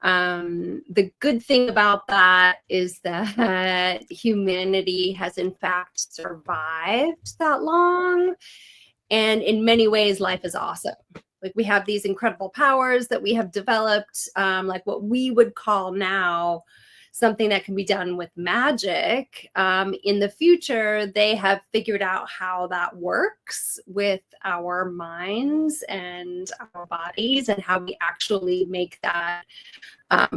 The good thing about that is that humanity has in fact survived that long. And in many ways, life is awesome. Like we have these incredible powers that we have developed, like what we would call now something that can be done with magic. In the future, they have figured out how that works with our minds and our bodies and how we actually make that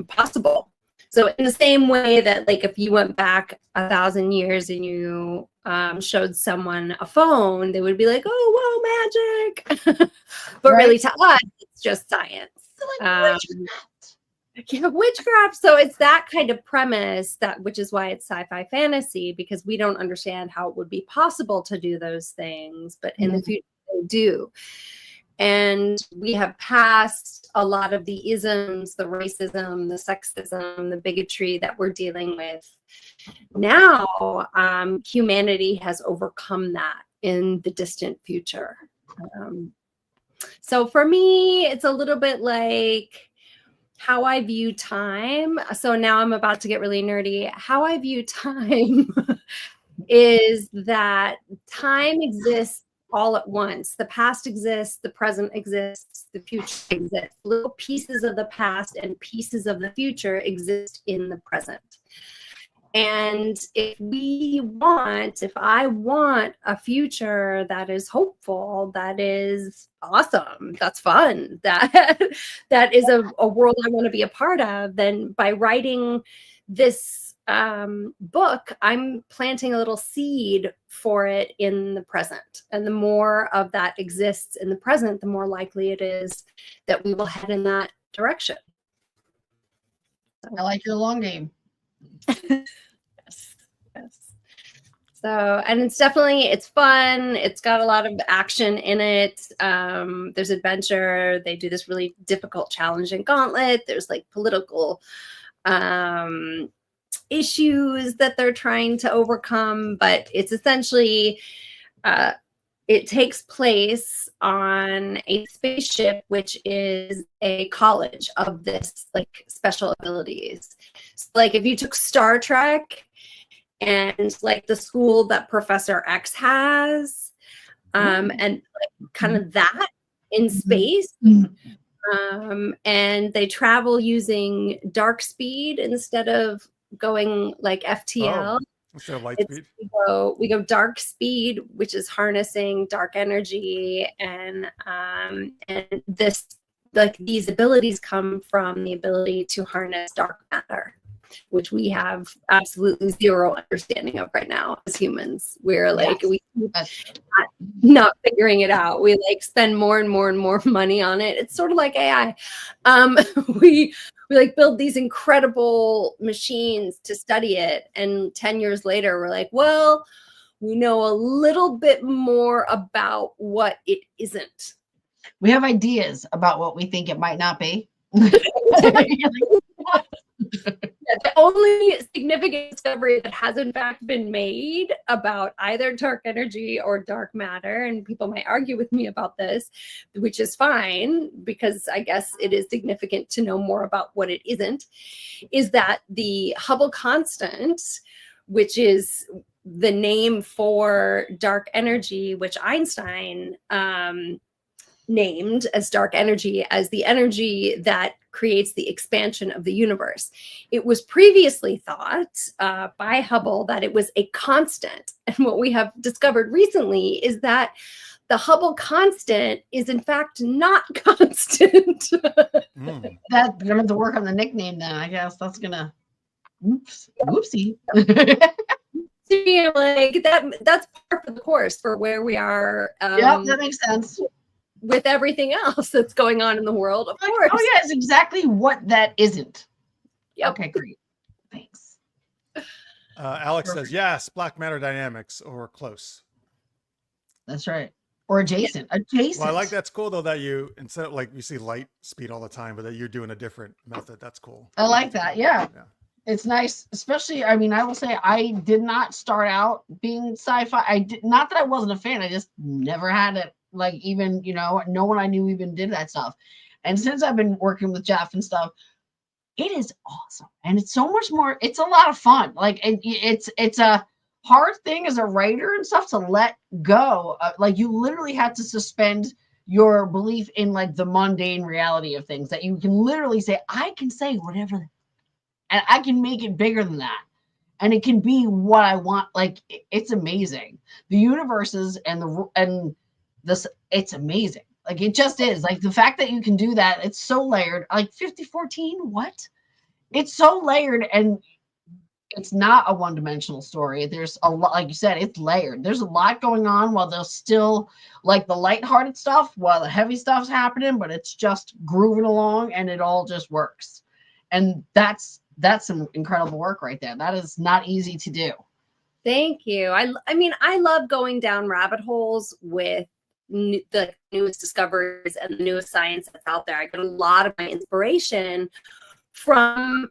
possible. So in the same way that, like, if you went back 1,000 years and you showed someone a phone, they would be like, oh, wow, magic. But really to us, it's just science. Yeah, witchcraft. So it's that kind of premise, which is why it's sci-fi fantasy, because we don't understand how it would be possible to do those things, but in the future they do. And we have passed a lot of the isms, the racism, the sexism, the bigotry that we're dealing with. Now, humanity has overcome that in the distant future. So for me, it's a little bit like how I view time. So now I'm about to get really nerdy. How I view time is that time exists all at once. The past exists, the present exists, the future exists. Little pieces of the past and pieces of the future exist in the present. And if I want a future that is hopeful, that is awesome, that's fun, that is a world I want to be a part of, then by writing this book, I'm planting a little seed for it in the present. And the more of that exists in the present, the more likely it is that we will head in that direction. I like your long game. Yes. So, and it's fun. It's got a lot of action in it. There's adventure. They do this really difficult challenge in Gauntlet. There's like political issues that they're trying to overcome, but it's essentially it takes place on a spaceship, which is a college of this like special abilities. So, like if you took Star Trek and like the school that Professor X has, and like kind of that in space. And they travel using dark speed instead of going like FTL. Instead of light speed. We go dark speed, which is harnessing dark energy, and this, like, these abilities come from the ability to harness dark matter, which we have absolutely zero understanding of right now as humans. We're like, we not figuring it out. We like spend more and more and more money on it. It's sort of like AI. We like build these incredible machines to study it, and 10 years later we're like, well, we know a little bit more about what it isn't. We have ideas about what we think it might not be. The only significant discovery that has in fact been made about either dark energy or dark matter, and people might argue with me about this, which is fine because I guess it is significant to know more about what it isn't, is that the Hubble constant, which is the name for dark energy, which Einstein named as dark energy, as the energy that creates the expansion of the universe. It was previously thought by Hubble that it was a constant. And what we have discovered recently is that the Hubble constant is in fact not constant. That's gonna have to work on the nickname then, I guess. That's gonna whoopsie. Like that's part of the course for where we are. Yeah, that makes sense. With everything else that's going on in the world, of course. Oh yeah, it's exactly what that isn't. Yep. Okay, great. Thanks. Alex says, yes, black matter dynamics, or close. That's right. Or adjacent. Adjacent. Well, I like that's cool though, that you, instead of like you see light speed all the time, but that you're doing a different method. That's cool. I like that. Yeah. It's nice, especially, I mean, I will say I did not start out being sci-fi. Not that I wasn't a fan, I just never had it. Like, even, you know, no one I knew even did that stuff. And since I've been working with Jeff and stuff, it is awesome. And it's so much more, it's a lot of fun. Like, it's a hard thing as a writer and stuff to let go. Like you literally had to suspend your belief in like the mundane reality of things, that you can literally say, I can say whatever, and I can make it bigger than that. And it can be what I want. Like it's amazing. The universes and this, it's amazing. Like it just is. Like the fact that you can do that, it's so layered. Like 5014, what? It's so layered, and it's not a one-dimensional story. There's a lot, like you said, it's layered. There's a lot going on while there's still like the lighthearted stuff, while the heavy stuff's happening, but it's just grooving along and it all just works. And that's some incredible work right there. That is not easy to do. Thank you. I mean, I love going down rabbit holes with the newest discoveries and the newest science that's out there. I get a lot of my inspiration from,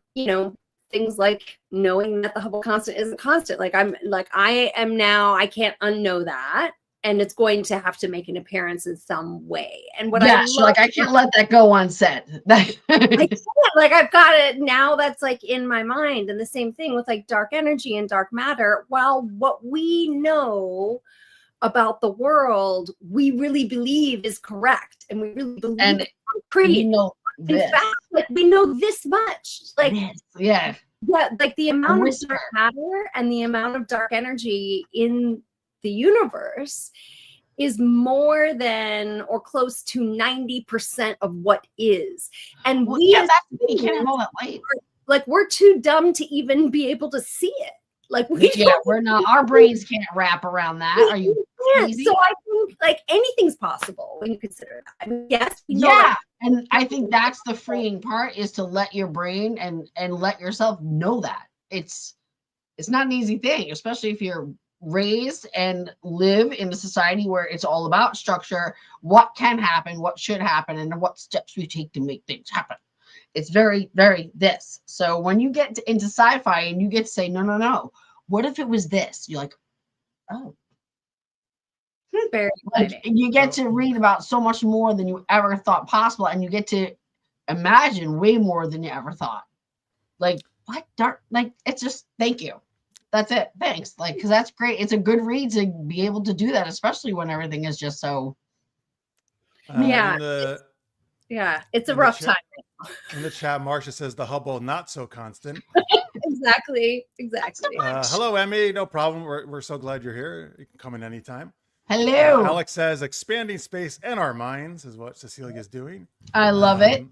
things like knowing that the Hubble constant isn't constant. I am now, I can't unknow that. And it's going to have to make an appearance in some way. And what I can't let that go unsaid. I can't, like I've got it now, that's like in my mind. And the same thing with like dark energy and dark matter. Well, what we know about the world, we really believe is correct, and we really believe it's concrete. In fact, like we know this much. Like like the amount of dark matter and the amount of dark energy in the universe is more than or close to 90% of what is. And we can't handle that light. Like we're too dumb to even be able to see it. Like we're not, our brains can't wrap around that. Are you crazy? So I think like anything's possible when you consider that. I mean, yes, we know that. And I think that's the freeing part, is to let your brain and let yourself know that it's not an easy thing, especially if you're raised and live in a society where it's all about structure, what can happen, what should happen, and what steps we take to make things happen. It's very, very this. So when you get into sci-fi and you get to say, no, what if it was this? You're like, oh. Very like, you get to read about so much more than you ever thought possible, and you get to imagine way more than you ever thought. Like, what dark? Like, it's just, thank you. That's it. Thanks. Like, because that's great. It's a good read to be able to do that, especially when everything is just so. It's a rough time. In the chat, Marcia says the Hubble not so constant. Exactly. Hello, Emmy. No problem. We're so glad you're here. You can come in anytime. Hello. Alex says expanding space and our minds is what Cecilia is doing. I love it.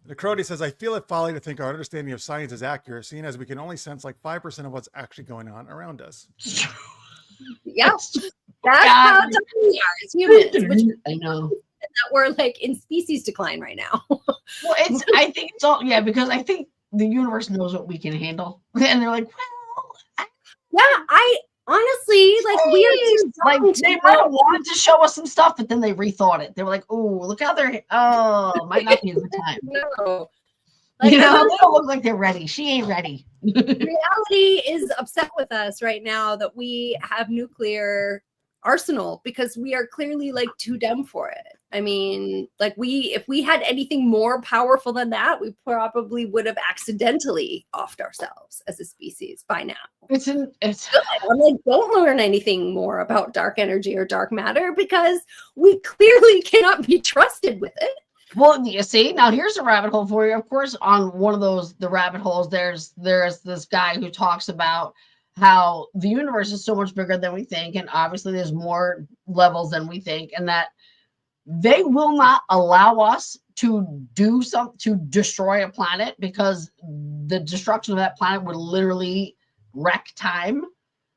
Necrody says, I feel it folly to think our understanding of science is accurate, seeing as we can only sense like 5% of what's actually going on around us. Yes. That's how dumb we are as humans. Which I know. That we're like in species decline right now. Well, I think it's all, because I think the universe knows what we can handle. And they're like, I honestly, like, we are like, they might have wanted to show us some stuff, but then they rethought it. They were like, oh, look how they're, might not be a good time. No. Like, they don't look like they're ready. She ain't ready. Reality is upset with us right now that we have nuclear arsenal, because we are clearly like too dumb for it. I mean, like if we had anything more powerful than that, we probably would have accidentally offed ourselves as a species by now. It's good. I'm like, don't learn anything more about dark energy or dark matter, because we clearly cannot be trusted with it. Well, you see, now here's a rabbit hole for you. Of course, on one of the rabbit holes, there's this guy who talks about how the universe is so much bigger than we think, and obviously there's more levels than we think, and that they will not allow us to destroy a planet, because the destruction of that planet would literally wreck time.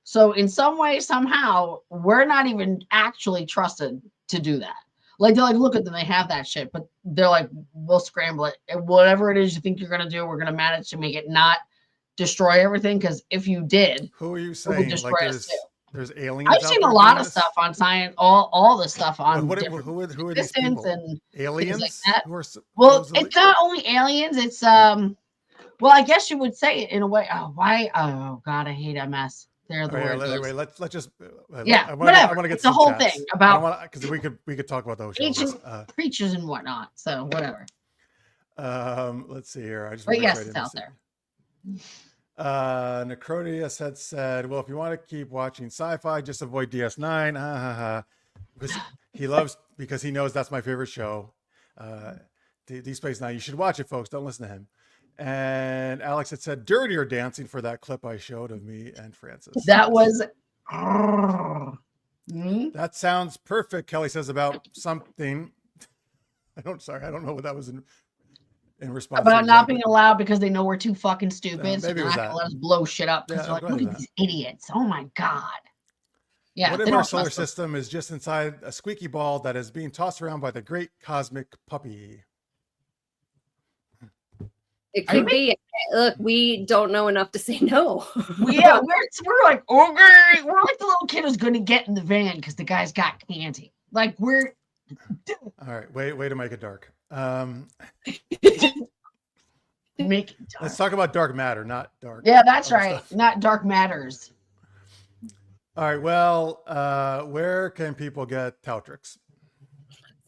So in some way, somehow, we're not even actually trusted to do that. Like, they're like, look at them, they have that shit, but they're like, we'll scramble it. And whatever it is you think you're going to do, we're going to manage to make it not destroy everything, because if you did, who are you saying? Like, there's aliens. I've seen a lot of stuff on science, all the stuff on who are these people? And aliens like that. Well, it's not only aliens, it's well, I guess you would say it in a way. Oh god, I hate MS. They're the anyway, let's just I want to get the whole thing about, because we could talk about those ancient creatures and whatnot. So whatever. Let's see here. I just yes, it's out there. Necrotius had said, well, if you want to keep watching sci-fi, just avoid DS9. Ha ha ha. Because he knows that's my favorite show. Deep Space Nine. You should watch it, folks. Don't listen to him. And Alex had said dirtier dancing for that clip I showed of me and Francis. That was. That sounds perfect. Kelly says about something. I don't know what that was in response about to not exactly. being allowed because they know we're too fucking stupid. So maybe they're it was not gonna that. let us blow shit up because Yeah, they're like, look at these idiots. Oh my God. Yeah. What they if don't our solar trust us. system is just inside a squeaky ball that is being tossed around by the great cosmic puppy? It could be. Look, we don't know enough to say no. Yeah, we're like, okay. We're like the little kid who's gonna get in the van because the guy's got candy. Like we're All right, way to make it dark. make it dark. Let's talk about dark matter, not dark. Yeah, that's other right. stuff. Not dark matters. All right, well, where can people get Tautrix?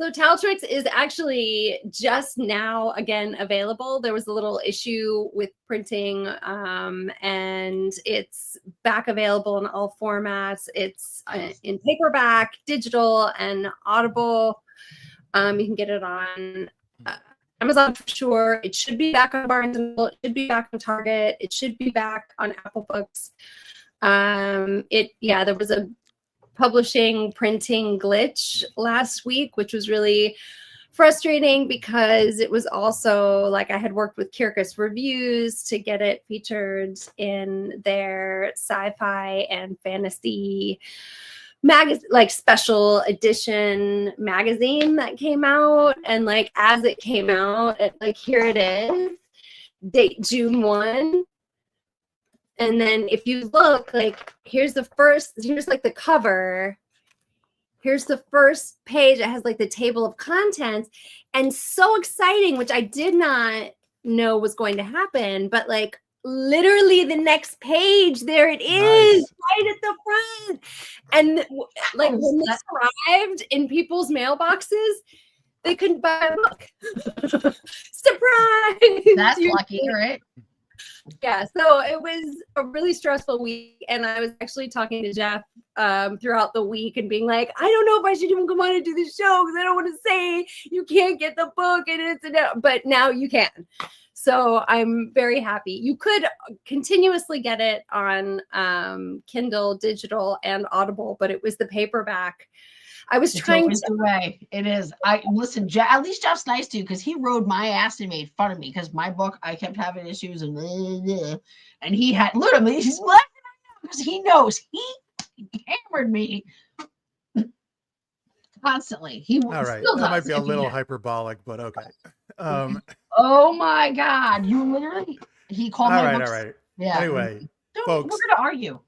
So Taltrix is actually just now again available. There was a little issue with printing, and it's back available in all formats. It's in paperback, digital, and Audible. You can get it on Amazon for sure. It should be back on Barnes & Noble. It should be back on Target. It should be back on Apple Books. There was a publishing printing glitch last week, which was really frustrating because it was also like I had worked with Kirkus Reviews to get it featured in their sci-fi and fantasy magazine, like special edition magazine that came out. And like as it came out, here it is, date June 1. And then if you look, like, here's like the cover. Here's the first page. It has like the table of contents, and so exciting, which I did not know was going to happen. But like literally the next page, there it is, Nice. right at the front. And like when this arrived in people's mailboxes, they couldn't buy a book. Surprise! That's lucky, right? Yeah, so it was a really stressful week, and I was actually talking to Jeff throughout the week and being like, I don't know if I should even come on and do the show because I don't want to say you can't get the book but now you can. So I'm very happy. You could continuously get it on Kindle, digital, and Audible, but it was the paperback. I was trying to the way it is. I listen, at least Jeff's nice to you because he rode my ass and made fun of me because my book, I kept having issues and he had literally he's laughing because he knows he hammered me constantly. He All right, still that does might be a little he hyperbolic, but okay. Oh my God, you literally he called all my right, books. all right. Yeah. Anyway, we're folks, gonna argue.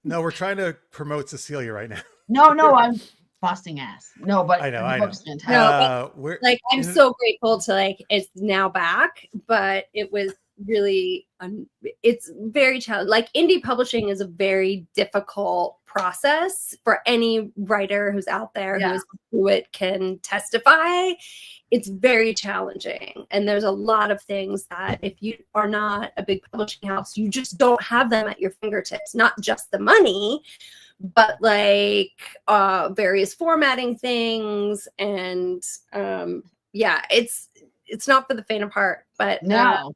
No, we're trying to promote Cecilia right now. No, I'm busting ass. No, but I know. fantastic. No, I'm so grateful to it's now back, but it was really it's very challenging. Like indie publishing is a very difficult process for any writer who's out there who is through it can testify. It's very challenging, and there's a lot of things that if you are not a big publishing house, you just don't have them at your fingertips. Not just the money, but various formatting things, and it's not for the faint of heart. But no.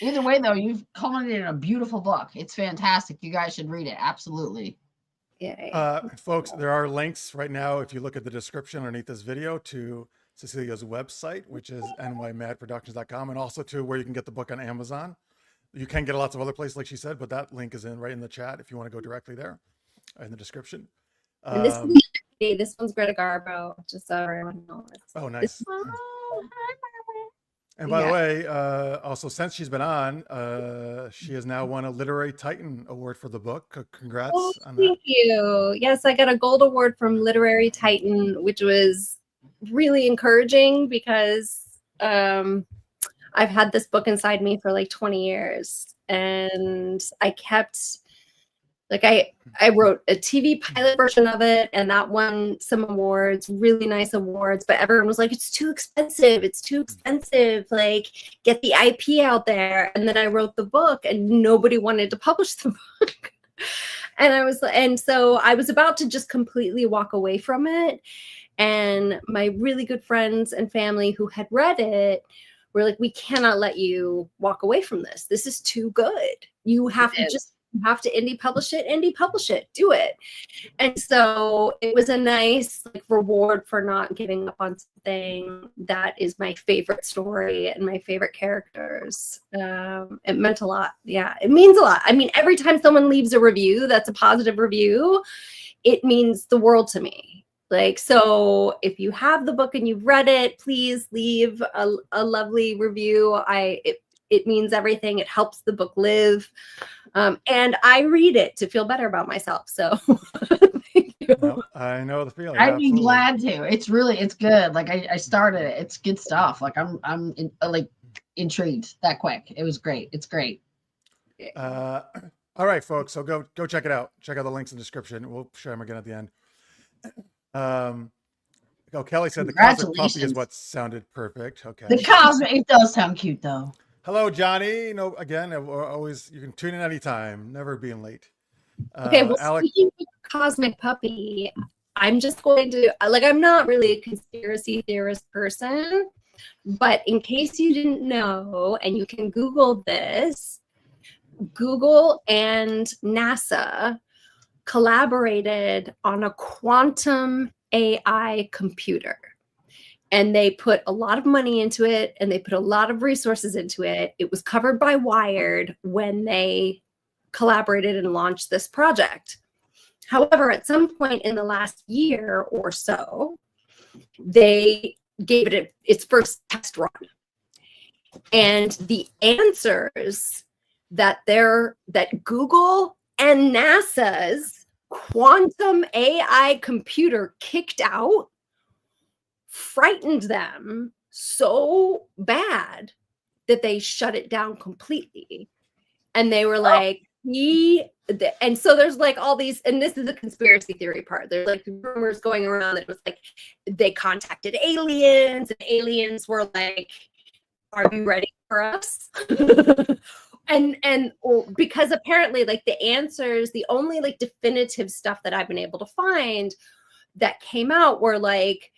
Either way, though, you've culminated in a beautiful book. It's fantastic. You guys should read it. Absolutely. Yeah. Folks, there are links right now, if you look at the description underneath this video, to Cecilia's website, which is nymadproductions.com, and also to where you can get the book on Amazon. You can get lots of other places, like she said, but that link is right in the chat if you want to go directly there in the description. And this one's Greta Garbo, just so everyone knows. Oh, nice. And by the way, also since she's been on, she has now won a Literary Titan Award for the book. Congrats on that. Thank you. Yes, I got a gold award from Literary Titan, which was really encouraging because I've had this book inside me for 20 years, and I kept Like I wrote a TV pilot version of it, and that won some awards, really nice awards, but everyone was like, it's too expensive. It's too expensive. Like, get the IP out there. And then I wrote the book and nobody wanted to publish the book. And so I was about to just completely walk away from it. And my really good friends and family who had read it were like, we cannot let you walk away from this. This is too good. You have to indie publish it, do it. And so it was a nice like reward for not giving up on something that is my favorite story and my favorite characters. It meant a lot. Yeah, it means a lot. I mean, every time someone leaves a review that's a positive review, it means the world to me. Like, so if you have the book and you've read it, please leave a lovely review. It means everything. It helps the book live. And I read it to feel better about myself. So thank you. Well, I know the feeling. I'd be absolutely. glad to. It's good. Like I started it. It's good stuff. Like I'm like intrigued that quick. It was great. It's great. All right, folks. So go check it out. Check out the links in the description. We'll share them again at the end. Kelly said the cosmic puppy is what sounded perfect. Okay. The cosmic, it does sound cute though. Hello, Johnny. No, again, always you can tune in anytime. Never being late. Okay, well, Alex, speaking of cosmic puppy, I'm just going to I'm not really a conspiracy theorist person, but in case you didn't know, and you can Google this, Google and NASA collaborated on a quantum AI computer. And they put a lot of money into it and they put a lot of resources into it. It was covered by Wired when they collaborated and launched this project. However, at some point in the last year or so, they gave it its first test run. And the answers that Google and NASA's quantum AI computer kicked out frightened them so bad that they shut it down completely. And they were like, and so there's like all these, and this is the conspiracy theory part. There's like rumors going around that it was like they contacted aliens and aliens were like, are you ready for us? Or because apparently like the answers, the only like definitive stuff that I've been able to find that came out were like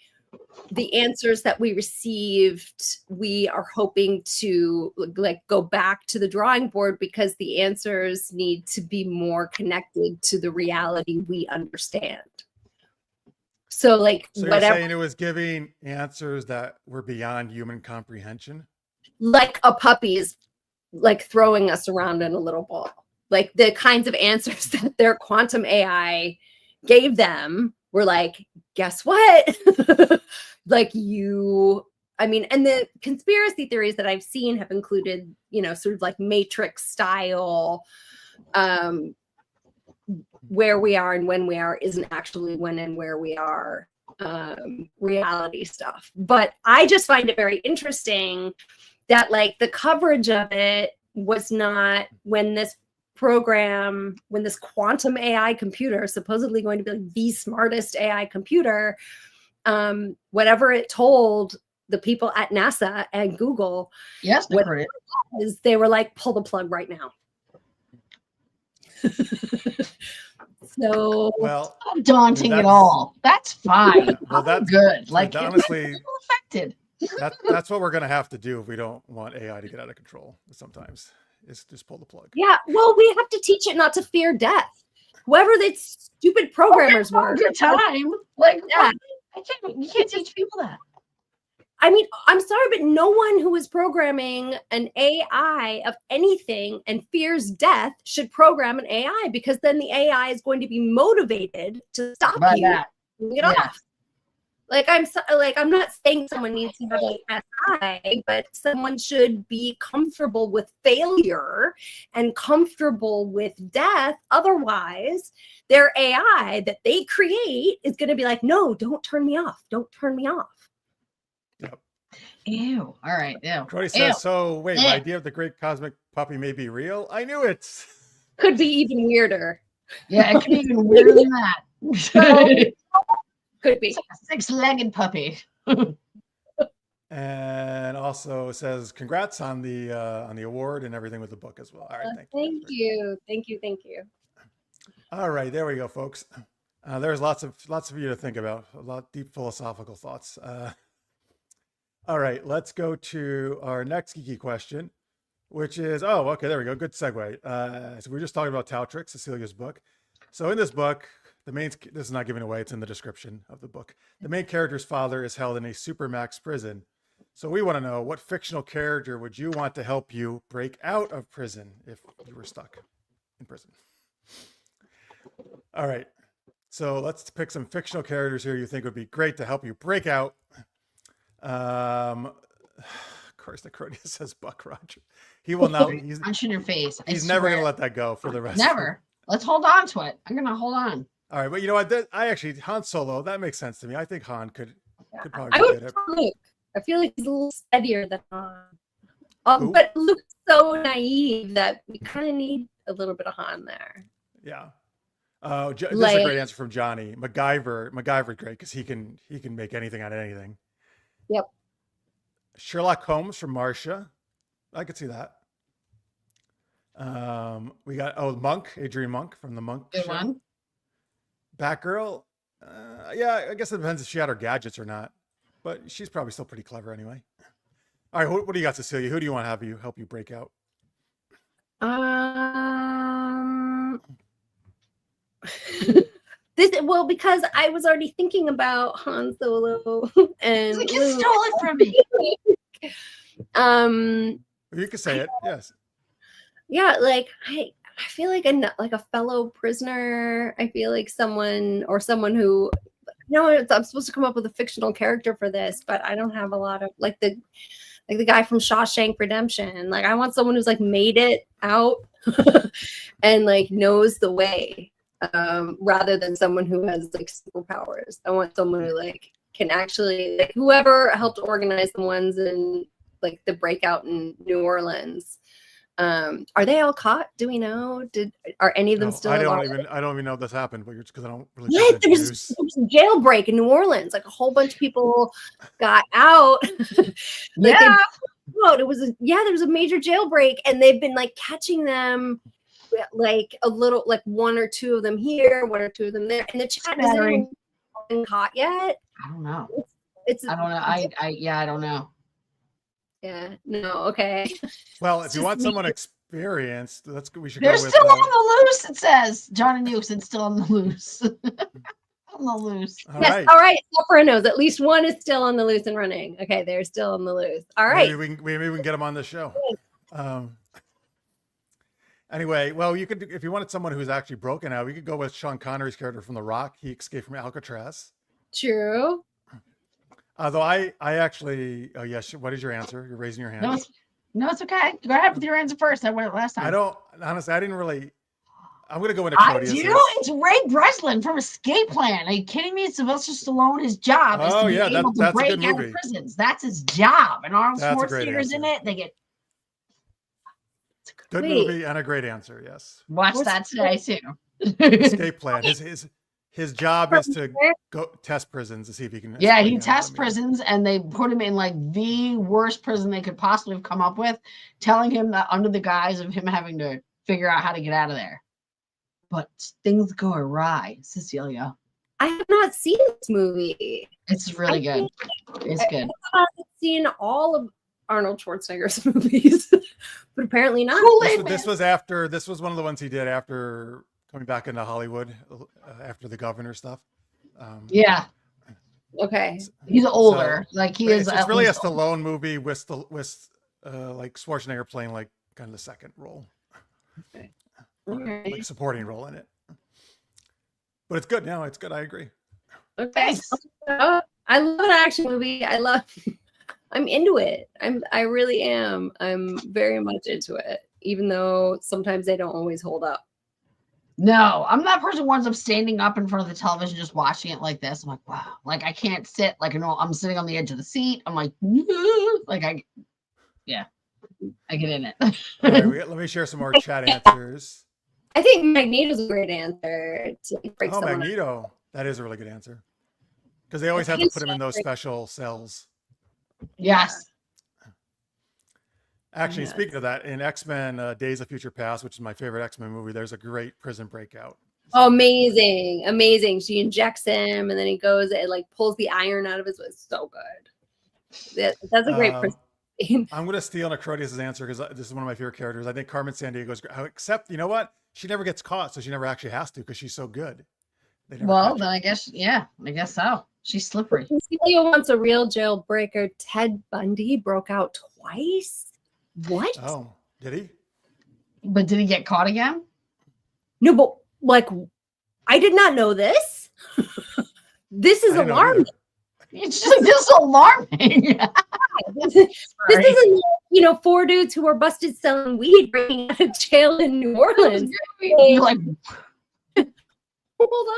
the answers that we received, we are hoping to like go back to the drawing board because the answers need to be more connected to the reality we understand. So like so whatever, you're saying it was giving answers that were beyond human comprehension? like a puppy is like throwing us around in a little ball. Like the kinds of answers that their quantum AI gave them were like, guess what? And the conspiracy theories that I've seen have included, sort of like Matrix style, where we are and when we are isn't actually when and where we are, reality stuff. But I just find it very interesting that like the coverage of it was not when this quantum AI computer, supposedly going to be like the smartest AI computer, whatever it told the people at NASA and Google, yes, they were like, pull the plug right now. So well, not daunting at all. That's fine. Yeah, well, that's good. So like honestly, affected. That's what we're gonna have to do if we don't want AI to get out of control. Sometimes is just pull the plug. Yeah, well, we have to teach it not to fear death. Whoever the stupid programmers were. Good time. Like, yeah. You can't teach people that. I mean, I'm sorry, but no one who is programming an AI of anything and fears death should program an AI, because then the AI is going to be motivated to stop By you. that. Get off. Like I'm not saying someone needs to have an SI, but someone should be comfortable with failure and comfortable with death. Otherwise, their AI that they create is going to be like, no, don't turn me off. Don't turn me off. Yep. Ew. All right. Ew. Cody says, so wait, my idea of the great cosmic puppy may be real. I knew it. Could be even weirder. Yeah, it could be even weirder than that. Well, could be. It's like a six-legged puppy. And also says congrats on the award and everything with the book as well. All right, Thank you. All right, there we go, folks. There's lots of you to think about. A lot deep philosophical thoughts. All right, let's go to our next geeky question, which is okay, there we go. Good segue. So we're just talking about Tautrix, Cecilia's book. So in this book, this is not giving away, it's in the description of the book. The main character's father is held in a supermax prison. So we want to know, what fictional character would you want to help you break out of prison if you were stuck in prison? All right. So let's pick some fictional characters here you think would be great to help you break out. Of course, the Cronius says Buck Roger. He will not. He's punch in your face. He's never going to let that go for the rest. Never. Let's hold on to it. I'm going to hold on. All right, but you know what? I actually, Han Solo, that makes sense to me. I think Han could probably I be would good at. Luke. I feel like he's a little steadier than Han. But Luke's so naive that we kind of need a little bit of Han there. Yeah. This is a great answer from Johnny. MacGyver, great, because he can make anything out of anything. Yep. Sherlock Holmes from Marcia. I could see that. We got Monk, Adrian Monk from the Monk Good show. one. Batgirl. Yeah, I guess it depends if she had her gadgets or not, but she's probably still pretty clever anyway. All right, what do you got, Cecilia? Who do you want to help you break out? Because I was already thinking about Han Solo and You stole it from me. You can say it. Yes. Yeah, like I feel like a fellow prisoner. I feel like someone who, I'm supposed to come up with a fictional character for this, but I don't have a lot of like the guy from Shawshank Redemption. Like I want someone who's like made it out and like knows the way, rather than someone who has like superpowers. I want someone who like can actually, like, whoever helped organize the ones in like the breakout in New Orleans. Are they all caught? Do we know? Are any of them still alive? I don't even know if this happened, but because I don't really. Yeah, there was a jailbreak in New Orleans. Like a whole bunch of people got out. Yeah. There was a major jailbreak, and they've been like catching them, like a little, like one or two of them here, one or two of them there. And the chat hasn't been caught yet. I don't know. I don't know. I don't know. Yeah. No. Okay. Well, if you want someone experienced, we should. They're still on the loose. It says Johnny Newson's still on the loose. On the loose. All right. Sopranos. At least one is still on the loose and running. Okay, they're still on the loose. All right. Maybe we can get them on the show. Anyway, well, you could, if you wanted someone who's actually broken out, we could go with Sean Connery's character from The Rock. He escaped from Alcatraz. True. Although I actually, yes. What is your answer? You're raising your hand. No, it's okay. Go ahead with your answer first. I went last time. Honestly, I didn't really. I'm going to go into Cronius. It's Ray Breslin from Escape Plan. Are you kidding me? Sylvester Stallone, his job is to be able to break out of prisons. That's his job. And Arnold Schwarzenegger's in it. They get good movie and a great answer. Yes. Watch that today too. Escape Plan. His job is to go test prisons to see if he can. Yeah, he tests prisons, and they put him in like the worst prison they could possibly have come up with, telling him that under the guise of him having to figure out how to get out of there. But things go awry, Cecilia. I have not seen this movie. It's really good. It's good. I haven't seen all of Arnold Schwarzenegger's movies, but apparently not. This was one of the ones he did after coming back into Hollywood, after the Governor stuff. Yeah. Okay. He's older. It's really a Stallone movie with like Schwarzenegger playing like kind of the second role. Okay. Like a supporting role in it. But it's good. No, it's good. I agree. Okay. I love an action movie. I'm into it. I really am. I'm very much into it, even though sometimes they don't always hold up. No, I'm that person who winds up standing up in front of the television just watching it like this. I'm like, wow. Like I can't sit. Like I'm sitting on the edge of the seat. I'm like, I get in it. All right, let me share some more chat answers. I think Magneto's a great answer to like, break Oh, someone up. Magneto. That is a really good answer. Because they always I have to can't put him in those say- special cells. Yes. Actually, Yes. speaking of that, in X-Men Days of Future Past, which is my favorite X-Men movie, there's a great prison breakout. Oh, amazing, amazing. She injects him, and then he goes and like pulls the iron out of his. It's so good. That's a great. I'm going to steal Necrodius' answer because this is one of my favorite characters. I think Carmen Sandiego is great. Except, you know what? She never gets caught, so she never actually has to because she's so good. They never Well, catch then her. I guess, yeah, I guess so. She's slippery. Cecilia wants a real jailbreaker. Ted Bundy broke out twice. What? Oh, did he? But did he get caught again? No, but like, I did not know this. This is I didn't know alarming. either. It's just this alarming. This isn't, you know, 4 dudes who were busted selling weed breaking out of jail in New Orleans. You're like, Hold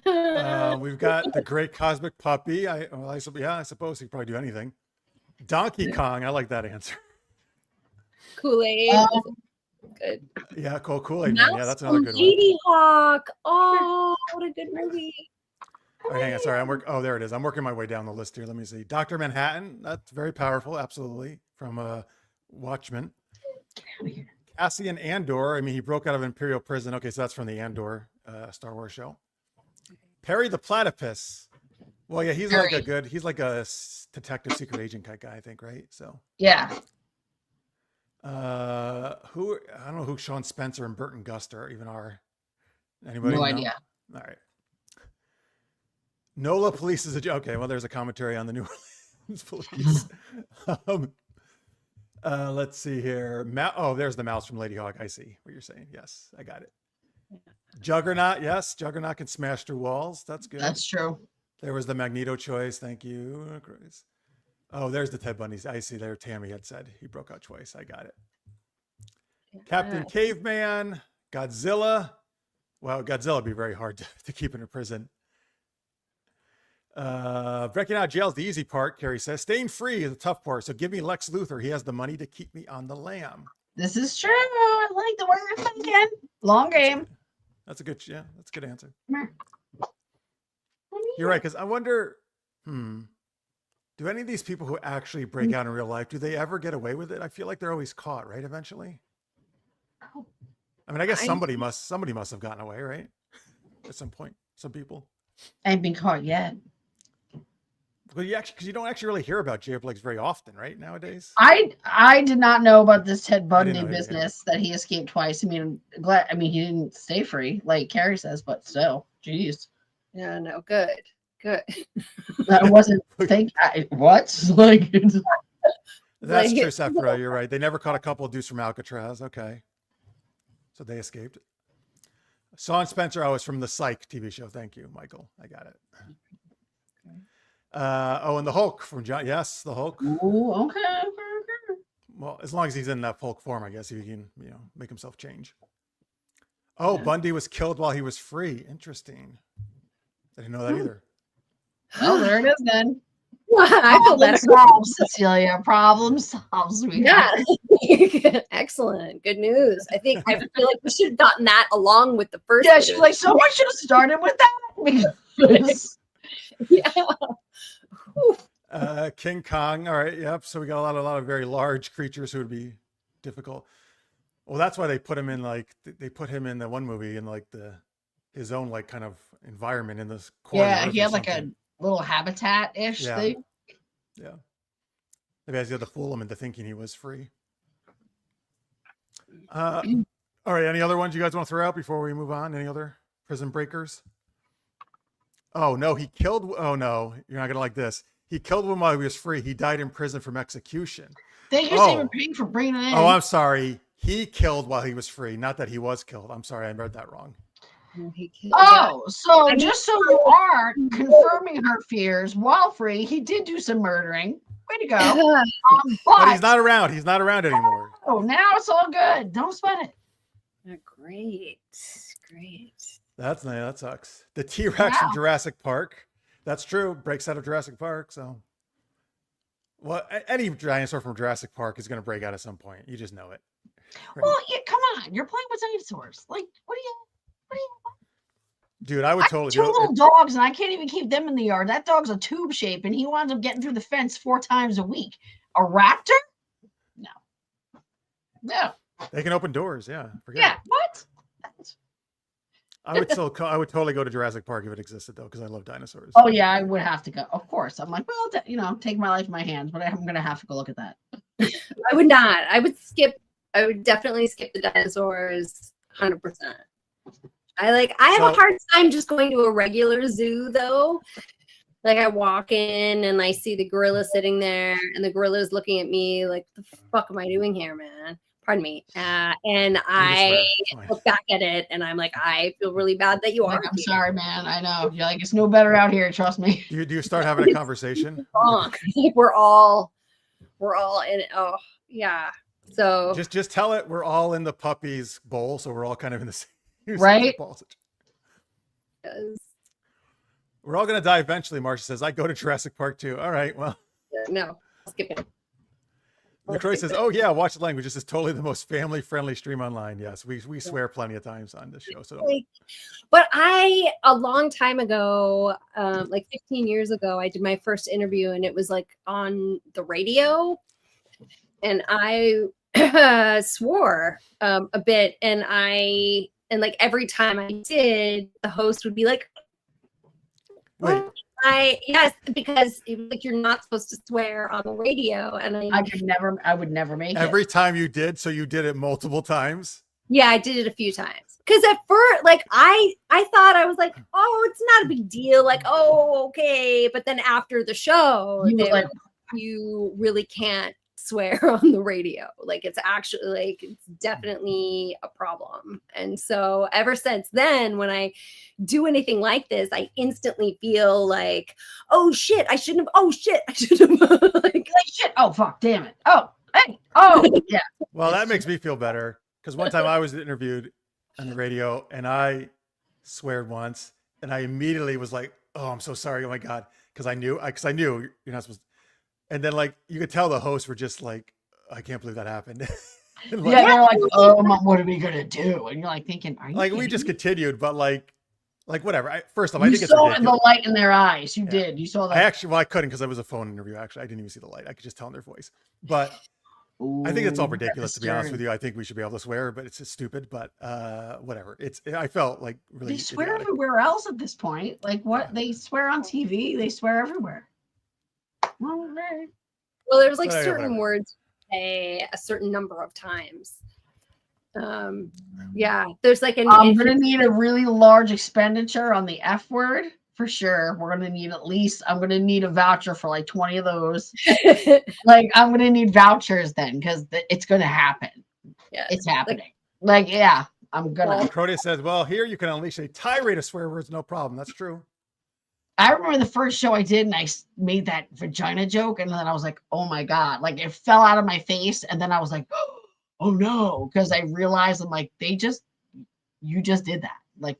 on. We've got the Great Cosmic Puppy. I suppose he could probably do anything. Donkey Kong. I like that answer. Kool-Aid. Good. Yeah, Kool-Aid Man. Yeah, that's another good one. Lady Hawk. Oh, what a good movie. All right, hang on. Sorry, oh, there it is. I'm working my way down the list here. Let me see. Dr. Manhattan. That's very powerful. Absolutely. From Watchmen. Cassian Andor. I mean, he broke out of Imperial prison. Okay, so that's from the Andor Star Wars show. Perry the Platypus. Well, yeah, he's like a detective secret agent type guy, I think, right? So yeah. I don't know who Sean Spencer and Burton Guster even are. Anybody? No know? idea. All right. NOLA police is okay. Well, there's a commentary on the New Orleans police. Let's see here. There's the mouse from Lady Hawk. I see what you're saying. Yes, I got it. Juggernaut. Yes, Juggernaut can smash through walls. That's good. That's true. There was the Magneto choice. Thank you. Oh, there's the Ted Bundy. I see there. Tammy had said he broke out twice. I got it. Captain Caveman, Godzilla. Well, Godzilla would be very hard to keep in a prison. Breaking out of jail is the easy part, Carrie says. Staying free is the tough part. So give me Lex Luthor. He has the money to keep me on the lam. This is true. I like the way you're thinking. Long game. That's a good answer. Come here. You're right, because I wonder, do any of these people who actually break out in real life, do they ever get away with it? I feel like they're always caught, right? Eventually. I mean, I guess somebody must have gotten away, right? At some point, some people. Ain't been caught yet. Well, because you don't actually really hear about jailbreaks very often, right? Nowadays. I did not know about this Ted Bundy know business that he escaped twice. I mean, he didn't stay free, like Carrie says, but still, geez. Yeah, no, good. That wasn't what? Like That's true, Sephira. You're right. They never caught a couple of dudes from Alcatraz. Okay. So they escaped. Sean Spencer, it's from the Psych TV show. Thank you, Michael. I got it. And the Hulk from John. Yes, the Hulk. Ooh, okay. Well, as long as he's in that Hulk form, I guess he can, make himself change. Oh, yeah. Bundy was killed while he was free. Interesting. I didn't know that either. Oh, there it is then. I feel better. Solved, Cecilia. Problem solved, sweetheart. Yeah. Excellent. Good news. I feel like we should have gotten that along with the first. Yeah, she's like, someone should have started with that. Because yeah. King Kong. All right. Yep. So we got a lot of very large creatures who would be difficult. Well, that's why they put him in they put him in the one movie in like his own like kind of environment in this corner. Yeah, he had like a little habitat-ish thing. Yeah. Maybe I had to fool him into thinking he was free. All right. Any other ones you guys want to throw out before we move on? Any other prison breakers? Oh, no. Oh, no. You're not going to like this. He killed one while he was free. He died in prison from execution. Thank you, Stephen Payne, for bringing it in. Oh, I'm sorry. He killed while he was free. Not that he was killed. I'm sorry. I read that wrong. So just so you are confirming her fears, while free, he did do some murdering. Way to go. But he's not around. He's not around anymore. Oh, now it's all good. Don't sweat it. Great. That's nice. That sucks. The T-Rex from Jurassic Park. That's true. Breaks out of Jurassic Park. So, well, any dinosaur from Jurassic Park is going to break out at some point. You just know it. Right. Well, yeah, come on. You're playing with dinosaurs. Like, what do you? Dude, I would I totally have two do it. little dogs, and I can't even keep them in the yard. That dog's a tube shape, and he winds up getting through the fence 4 times a week. A raptor? No. No. They can open doors. Yeah. Forget Yeah. it. What? I would totally go to Jurassic Park if it existed though, because I love dinosaurs. Oh yeah, I would have to go. Of course. I'm like, well, take my life in my hands, but I'm gonna have to go look at that. I would not. I would definitely skip the dinosaurs 100%. I have a hard time just going to a regular zoo though. Like I walk in and I see the gorilla sitting there and the gorilla is looking at me like, the fuck am I doing here, man? Pardon me. And I look back at it and I'm like, I feel really bad that you are. I'm sorry, man. I know. You're like, it's no better out here. Trust me. Do you start having a conversation? We're all in it. Oh yeah. So just tell it we're all in the puppy's bowl, so we're all kind of in the same right. bowl. We're all gonna die eventually. Marcia says, "I go to Jurassic Park too." All right, well, no, skip it. LaCroix says, "Oh yeah, watch the language. This is totally the most family-friendly stream online." Yes, we swear plenty of times on this show. So, but a long time ago, like 15 years ago, I did my first interview, and it was like on the radio, and I swore a bit, and like every time I did, the host would be like, wait. Yes, because it was like you're not supposed to swear on the radio, and I would never make it. Every time you did, so you did it multiple times. Yeah, I did it a few times. Because at first, like I thought I was like, oh, it's not a big deal. Like, oh, okay. But then after the show, you really can't swear on the radio. Like it's actually like it's definitely a problem. And so ever since then, when I do anything like this, I instantly feel like, oh shit, I shouldn't have. Oh shit, I shouldn't have. like shit. Oh fuck, damn it. Oh, hey. Oh yeah. Well, that makes me feel better because one time I was interviewed on the radio and I sweared once, and I immediately was like, "Oh, I'm so sorry. Oh my god," because I knew you're not supposed to. And then, like, you could tell the hosts were just like, I can't believe that happened. They're like, oh, what are we gonna do? And you're like thinking, are you like, we just continued, but like whatever. First off, I think it's saw ridiculous. the light in their eyes. You did. You saw that. I couldn't because it was a phone interview. Actually, I didn't even see the light. I could just tell in their voice. But I think it's all ridiculous, to be honest with you. I think we should be able to swear, but it's just stupid. But whatever. I felt like really. They swear everywhere else at this point. Like what? They swear on TV. They swear everywhere. Well, there's like certain words you say a certain number of times. Yeah, there's like I'm gonna need a really large expenditure on the F word for sure. We're gonna need I'm gonna need a voucher for like 20 of those. Like I'm gonna need vouchers then because it's gonna happen. Yeah, it's happening. Like yeah, I'm gonna. Crotia says, "Well, here you can unleash a tirade of swear words, no problem." That's true. I remember the first show I did and I made that vagina joke and then I was like, oh my God, like it fell out of my face. And then I was like, oh no, because I realized I'm like, you just did that. Like,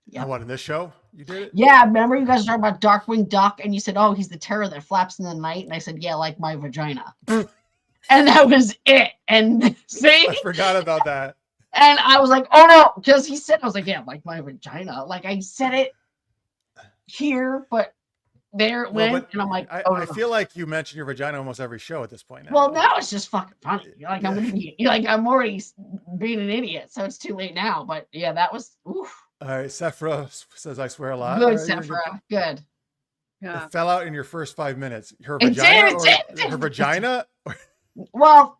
yeah. What, in this show? You did it? Yeah. Remember you guys were talking about Darkwing Duck and you said, oh, he's the terror that flaps in the night. And I said, yeah, like my vagina. And that was it. And see? I forgot about that. And I was like, oh no, because he said, I was like, yeah, like my vagina. Like I said it here, but there it went, and I'm like, I feel like you mention your vagina almost every show at this point now. Well, now it's just fucking funny. Like I'm already being an idiot, so it's too late now. But yeah, that was oof. All right, Sephra says I swear a lot. Good, Sephra. Good. Yeah. It fell out in your first 5 minutes. Her vagina. Her vagina. Well,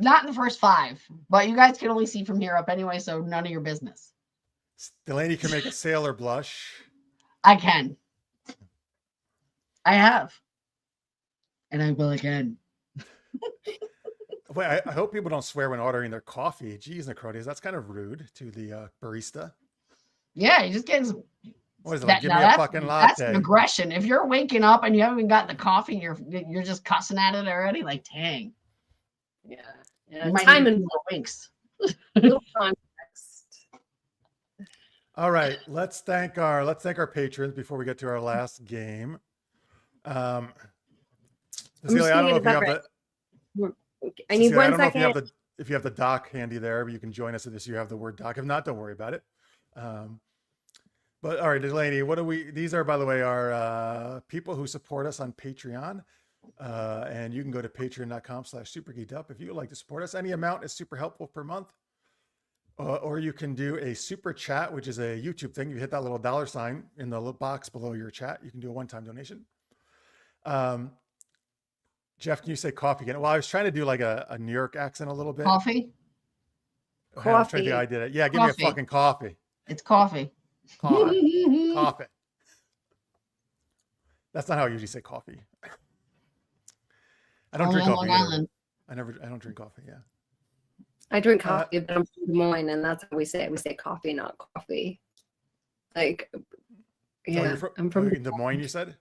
not in the first 5, but you guys can only see from here up anyway, so none of your business. Delaney can make a sailor blush. I can. I have. And I will again. Wait, I hope people don't swear when ordering their coffee. Jeez, Necrotius, that's kind of rude to the barista. Yeah, you just get some. What is it? Like, give me a fucking latte. That's an aggression. If you're waking up and you haven't even gotten the coffee, you're just cussing at it already. Like, dang. Yeah. Time and winks. All right, let's thank our patrons before we get to our last game. Cecilia, I don't know if you have the. I need 1 second. if you have the doc handy there, you can join us at this. You have the Word doc. If not, don't worry about it. But all right, Delaney, these are, by the way, our people who support us on Patreon. And you can go to patreon.com/supergeekedup if you would like to support us. Any amount is super helpful per month. Or you can do a super chat, which is a YouTube thing. You hit that little $ in the box below your chat. You can do a one-time donation. Jeff, can you say coffee again? Well, I was trying to do like a New York accent a little bit. Coffee? I was trying to think I did it. Yeah, give me a fucking coffee. It's coffee. Coffee. That's not how I usually say coffee. I don't drink coffee. I don't drink coffee. Yeah. I drink coffee, but I'm from Des Moines, and that's how we say it. We say coffee, not coffee. Like, yeah, I'm from Des Moines. You said?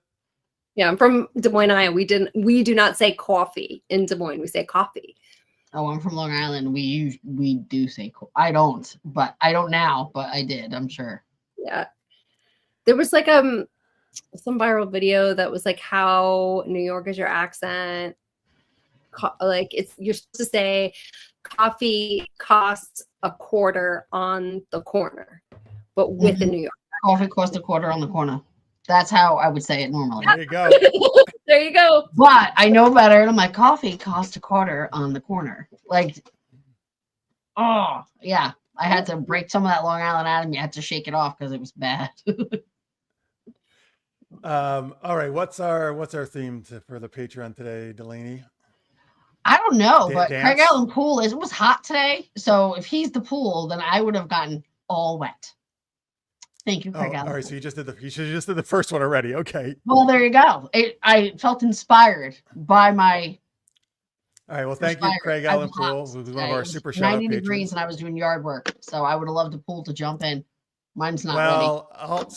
Yeah, I'm from Des Moines, Iowa. We do not say coffee in Des Moines. We say coffee. Oh, I'm from Long Island. We do say I don't, but I don't now, but I did. I'm sure. Yeah, there was like some viral video that was like how New York is your accent. Like you're supposed to say coffee costs a quarter on the corner, but with the New York. Coffee costs a quarter on the corner. That's how I would say it normally. There you go. There you go. But I know better. And I'm like, coffee costs a quarter on the corner. Like, oh yeah. I had to break some of that Long Island out of me. I had to shake it off because it was bad. All right. What's our theme for the Patreon today, Delaney? I don't know, but Dance? Craig Allen pool it was hot today. So if he's the pool, then I would have gotten all wet. Thank you, Craig Allen. All right, so you just did the first one already. Okay. Well, there you go. I felt inspired by my. All right. Well, thank you, Craig Allen Pool, who's one of our super shout 90 degrees, and I was doing yard work, so I would have loved a pool to jump in. Mine's not ready.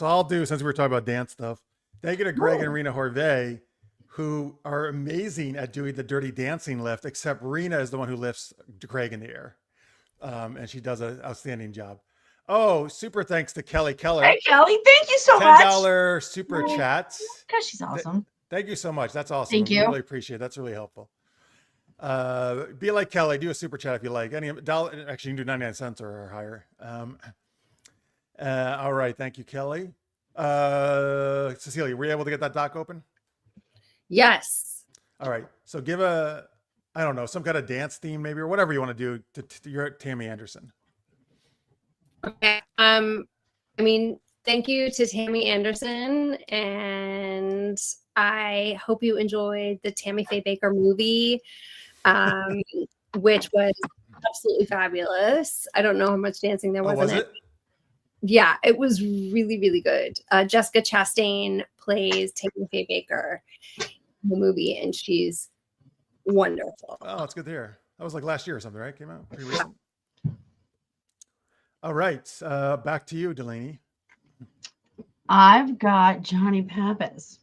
I'll do, since we were talking about dance stuff. Thank you to Greg and Rena Horvey, who are amazing at doing the dirty dancing lift, except Rena is the one who lifts Craig in the air. And she does an outstanding job. Oh, super thanks to Kelly Keller. Hey, Kelly, thank you so much. $10 super chats. Because she's awesome. Thank you so much. That's awesome. Thank you. I really appreciate it. That's really helpful. Be like Kelly. Do a super chat if you like. Any dollar, actually, you can do 99 cents or higher. All right. Thank you, Kelly. Cecilia, were you able to get that doc open? Yes. All right. So give I don't know, some kind of dance theme maybe, or whatever you want to do to your Tammy Anderson. Okay. I mean, thank you to Tammy Anderson, and I hope you enjoyed the Tammy Faye Baker movie, which was absolutely fabulous. I don't know how much dancing there was in it. Yeah, it was really, really good. Jessica Chastain plays Tammy Faye Baker in the movie, and she's wonderful. Oh, it's good to hear. That was like last year or something, right? Came out pretty recent. All right, back to you, Delaney. I've got Johnny Pappas.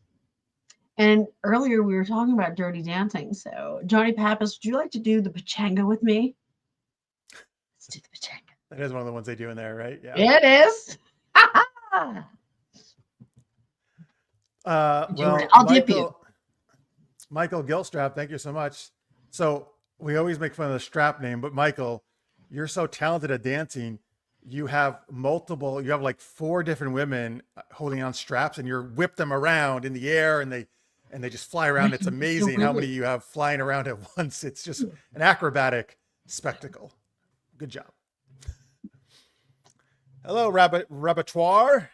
And earlier we were talking about dirty dancing. So, Johnny Pappas, would you like to do the pachanga with me? Let's do the pachanga. That is one of the ones they do in there, right? Yeah. It is. Well, I'll dip you. Michael Gilstrap, thank you so much. So we always make fun of the strap name, but Michael, you're so talented at dancing. You have like 4 different women holding on straps, and you whip them around in the air, and they just fly around. It's amazing how many you have flying around at once. It's just an acrobatic spectacle. Good job. Hello, Rabattoir.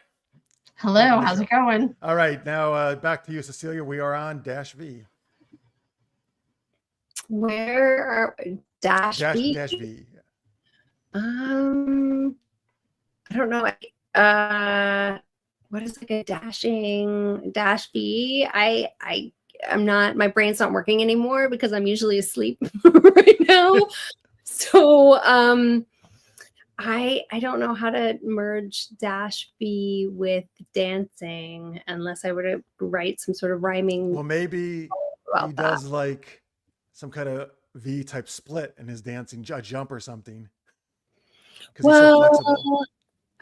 Hello, how's it going? All right, now back to you, Cecilia. We are on -V. Where are Dash V? Dash V. I don't know. What is like a dashing dash V? I'm not. My brain's not working anymore because I'm usually asleep right now. So I don't know how to merge dash V with dancing unless I were to write some sort of rhyming. Well, maybe he does like some kind of V type split in his dancing, a jump or something. Well, he's so flexible.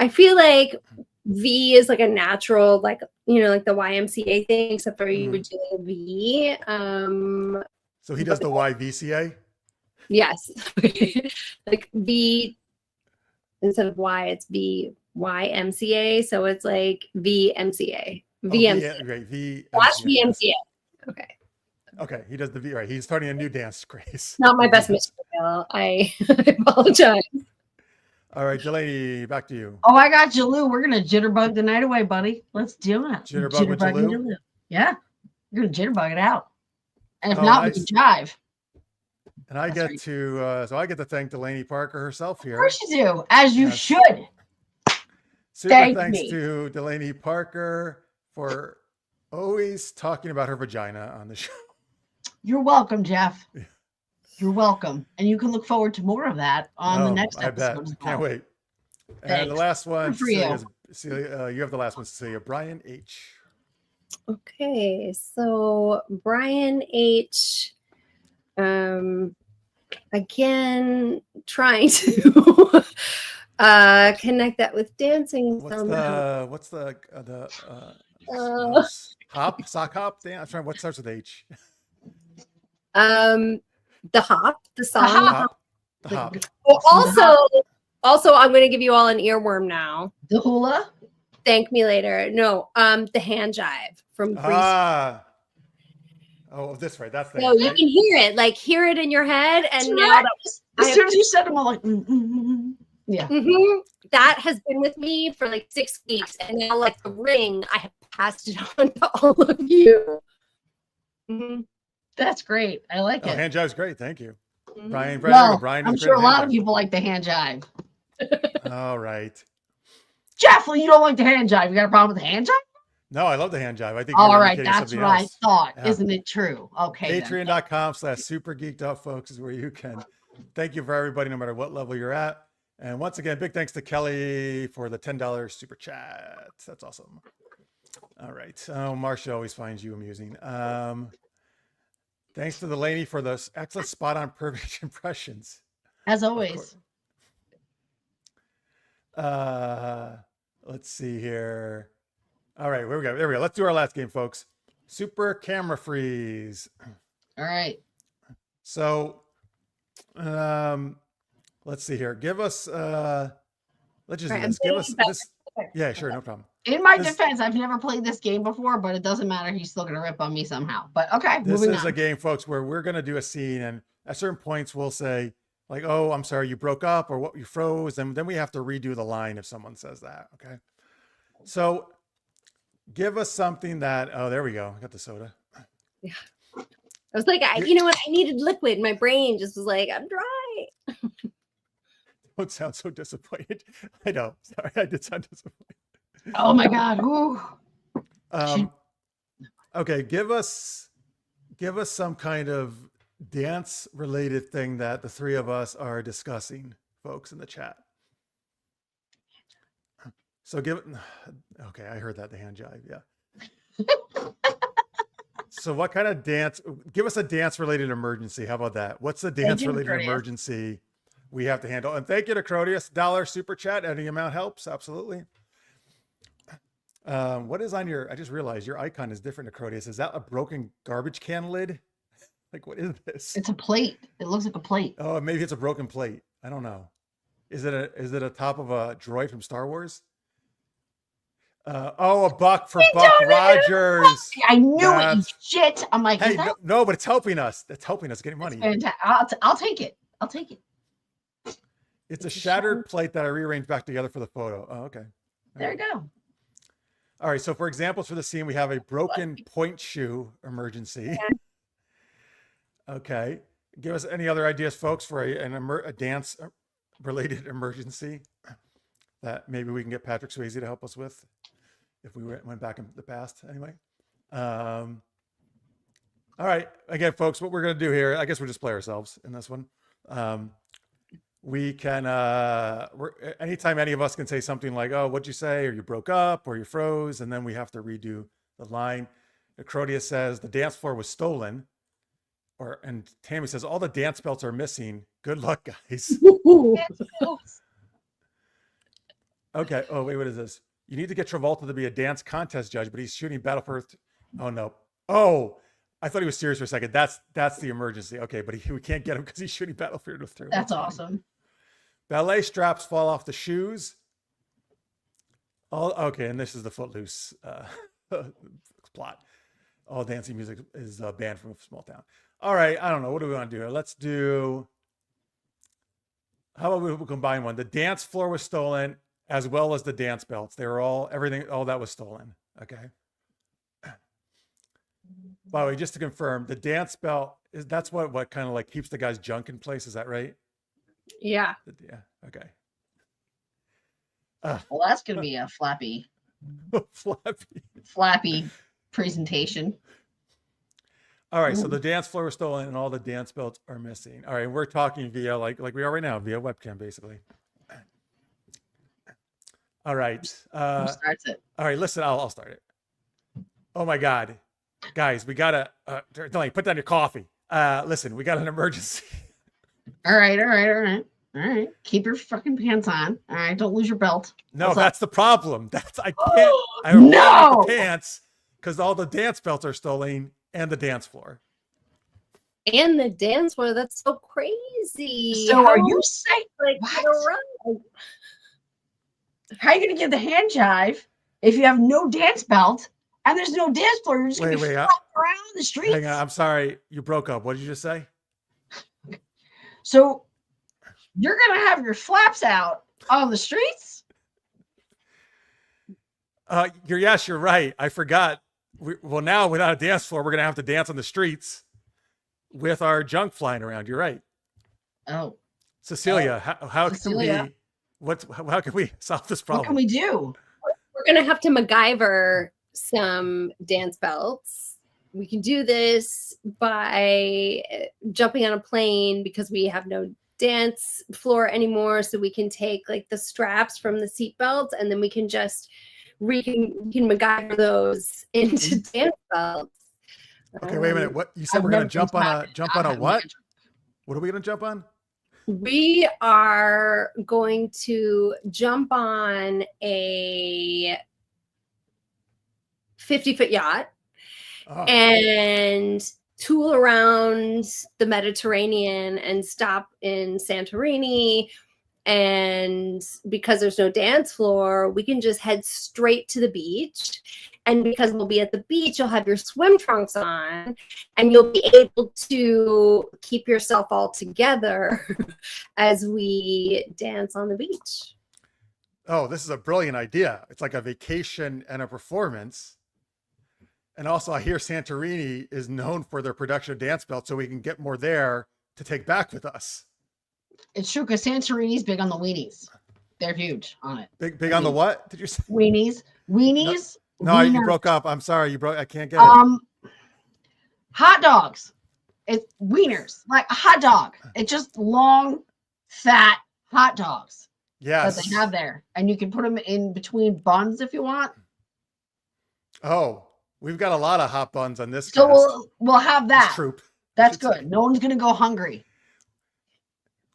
I feel like V is like a natural, like, like the YMCA thing, except for you would do a V. So he does the YVCA? Yes. Like V instead of Y, it's VYMCA. So it's like VMCA. VMCA. Right. V. Slash VMCA. Okay. Okay. He does the V. Right. He's starting a new dance craze. Not my best material. I apologize. All right, Delaney, back to you. Oh, I got Jaloo. We're gonna jitterbug the night away, buddy. Let's do it. Jitterbug with Jaloo? Yeah, you're gonna jitterbug it out. And if Oh, not, nice. we can jive. And I That's get right. to so I get to thank Delaney Parker herself Of here. course you do, as you Yes. should. Super Thank thanks me. to Delaney Parker for always talking about her vagina on the show. You're welcome, Jeff. You're welcome, and you can look forward to more of that on the next I episode. bet. as Can't well. wait. And Thanks. the last one, Good for you. Cecilia, you have the last one, Cecilia. Brian H. Okay, so Brian H. Again, trying to connect that with dancing somehow. What's the sock hop dance? I'm trying. What starts with H? The hop, the song. hop. The hop. Well, also, I'm going to give you all an earworm now. The hula. Thank me later. No, the hand jive from Grease. Oh, this right. That's the. So you can hear it in your head, and That's now right. that As soon as you said them, I'm like, yeah. that has been with me for like 6 weeks, and now like the ring, I have passed it on to all of you. That's great. I like it. Hand jive's great. Thank you, Mhm. Brian. Well, Brian I'm is sure great a at lot hand of people like the hand jive. jive. All right. Jeff, well, you don't like the hand jive. You got a problem with the hand jive? No, I love the hand jive. I think. All you're right, indicating that's something what I else. thought. Yeah. Isn't it true? Okay. then. Patreon.com/super geeked up, folks, is where you can. Thank you for everybody, no matter what level you're at. And once again, big thanks to Kelly for the $10 super chat. That's awesome. All right. Oh, Marcia always finds you amusing. Thanks to Delaney for those excellent spot on perfect impressions. As always. Let's see here. All right, there we go. Let's do our last game, folks. Super camera freeze. All right. So, let's see here. Give us, let's just do this. Give us this. Yeah, sure, no problem. In my defense, I've never played this game before, but it doesn't matter. He's still gonna rip on me somehow. But okay, This moving is on. a game, folks, where we're gonna do a scene, and at certain points we'll say, like, "Oh, I'm sorry, you broke up," or "What, you froze," and then we have to redo the line if someone says that. Okay. So, give us something that. Oh, there we go. I got the soda. Yeah. I was like, you know what? I needed liquid. My brain just was like, I'm dry. Don't sound so disappointed. I know. Sorry, I did sound disappointed. Oh my God. Ooh. Okay, give us some kind of dance related thing that the three of us are discussing, folks, in the chat. So okay, I heard that, the hand jive, yeah. So what kind of dance? Give us a dance related emergency. How about that? What's the dance related emergency we have to handle? And thank you to Crodius. $1 super chat. Any amount helps. Absolutely. What is on your? I just realized your icon is different to Crodius. Is that a broken garbage can lid? Like, what is this? It's a plate. It looks like a plate. Oh, maybe it's a broken plate. I don't know. Is it a top of a droid from Star Wars? A buck for Buck Rogers. I knew it. You shit. I'm like, hey, no, but it's helping us. It's helping us getting money. I'll take it. I'll take it. It's a shattered plate that I rearranged back together for the photo. Oh, okay. There you go. All right. So for examples for the scene, we have a broken point shoe emergency. Okay. Give us any other ideas, folks, for a dance related emergency that maybe we can get Patrick Swayze to help us with if we went back in the past. Anyway. All right. Again, folks, what we're going to do here, I guess we'll just play ourselves in this one. We can, anytime any of us can say something like, "Oh, what'd you say?" or "You broke up," or "You froze," and then we have to redo the line. Crodius says the dance floor was stolen, and Tammy says all the dance belts are missing. Good luck, guys. Okay. Oh, wait, what is this? You need to get Travolta to be a dance contest judge, but he's shooting Battle Earth. Oh no. Oh, I thought he was serious for a second. That's the emergency. Okay, but we can't get him because he's shooting Battlefield with through. That's awesome. Ballet straps fall off the shoes. All okay, and this is the Footloose plot. All dancing music is banned from a small town. All right, I don't know. What do we want to do here? Let's do. How about we combine one? The dance floor was stolen, as well as the dance belts. They were all that was stolen. Okay. By the way, just to confirm, the dance belt that's what kind of like keeps the guy's junk in place. Is that right? Yeah. Yeah. Okay. Well, that's going to be a flappy presentation. All right, so the dance floor was stolen and all the dance belts are missing. All right, we're talking via like we are right now, via webcam, basically. All right. Who starts it? All right, listen, I'll start it. Oh my God. Guys, we gotta Delaney, put down your coffee. Listen, we got an emergency. All right. Keep your fucking pants on. All right, don't lose your belt. No, that's the problem. I can't. I don't have the pants because all the dance belts are stolen and the dance floor. And the dance floor. That's so crazy. So are you saying like how are you going to give the hand jive if you have no dance belt and there's no dance floor? You're just going to be flopping around the streets. Hang on, I'm sorry, you broke up. What did you just say? So you're going to have your flaps out on the streets? Yes, you're right. I forgot. Well, now without a dance floor, we're going to have to dance on the streets with our junk flying around. You're right. Oh. Cecilia, how Cecilia. how can we solve this problem? What can we do? We're going to have to MacGyver some dance belts. We can do this by jumping on a plane because we have no dance floor anymore. So we can take like the straps from the seat belts and then we can just we can MacGyver those into dance belts. Okay, wait a minute. What you said? We're going to jump on a what? What are we going to jump on? We are going to jump on a 50-foot yacht and tool around the Mediterranean and stop in Santorini. And because there's no dance floor, we can just head straight to the beach. And because we'll be at the beach, you'll have your swim trunks on and you'll be able to keep yourself all together as we dance on the beach. Oh, this is a brilliant idea. It's like a vacation and a performance. And also I hear Santorini is known for their production of dance belts, so we can get more there to take back with us. It's true because Santorini's big on the weenies. They're huge on it. Big on the what? Did you say? Weenies. No, you broke up. I'm sorry. I can't get it. Hot dogs. It's wieners, like a hot dog. It's just long, fat hot dogs. Yes. That they have there. And you can put them in between buns if you want. Oh, we've got a lot of hot buns on this. So we'll have that. Troop. That's good. No one's going to go hungry.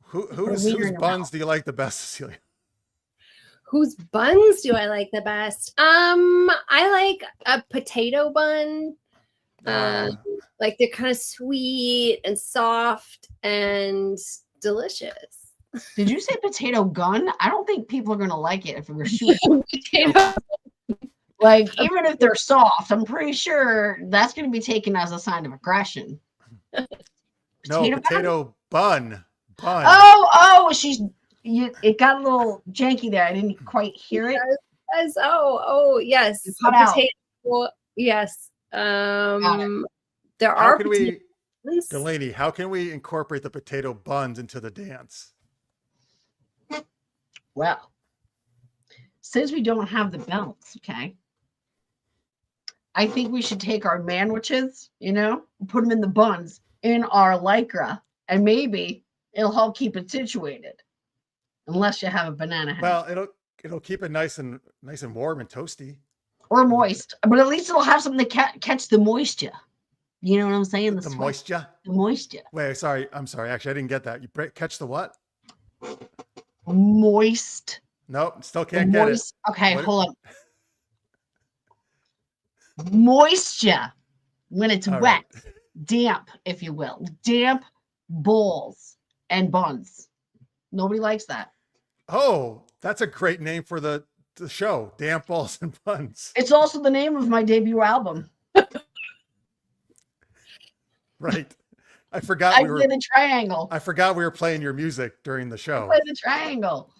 Whose buns do you like the best, Cecilia? Whose buns do I like the best? I like a potato bun. Like they're kind of sweet and soft and delicious. Did you say potato gun? I don't think people are going to like it if we're shooting potato. Like, even if they're soft, I'm pretty sure that's going to be taken as a sign of aggression. Potato bun. Oh, it got a little janky there. I didn't quite hear it. Yes. Oh, yes. Potato. Yes. There are. Delaney, how can we incorporate the potato buns into the dance? Well, since we don't have the belts, okay, I think we should take our manwiches, put them in the buns in our Lycra, and maybe it'll help keep it situated. Unless you have a banana head. Well, it'll keep it nice and warm and toasty. Or moist, but at least it'll have something to catch the moisture. You know what I'm saying? The moisture. The moisture. Wait, sorry. I'm sorry. Actually, I didn't get that. You catch the what? Moist. Nope, still can't get it. Okay, hold on. Moisture when it's All wet. Right. damp, if you will, damp balls and buns. Nobody likes that. Oh, that's a great name for the show. Damp balls and buns. It's also the name of my debut album. Right. I forgot I did a triangle. I forgot we were playing your music during the show. I played the triangle.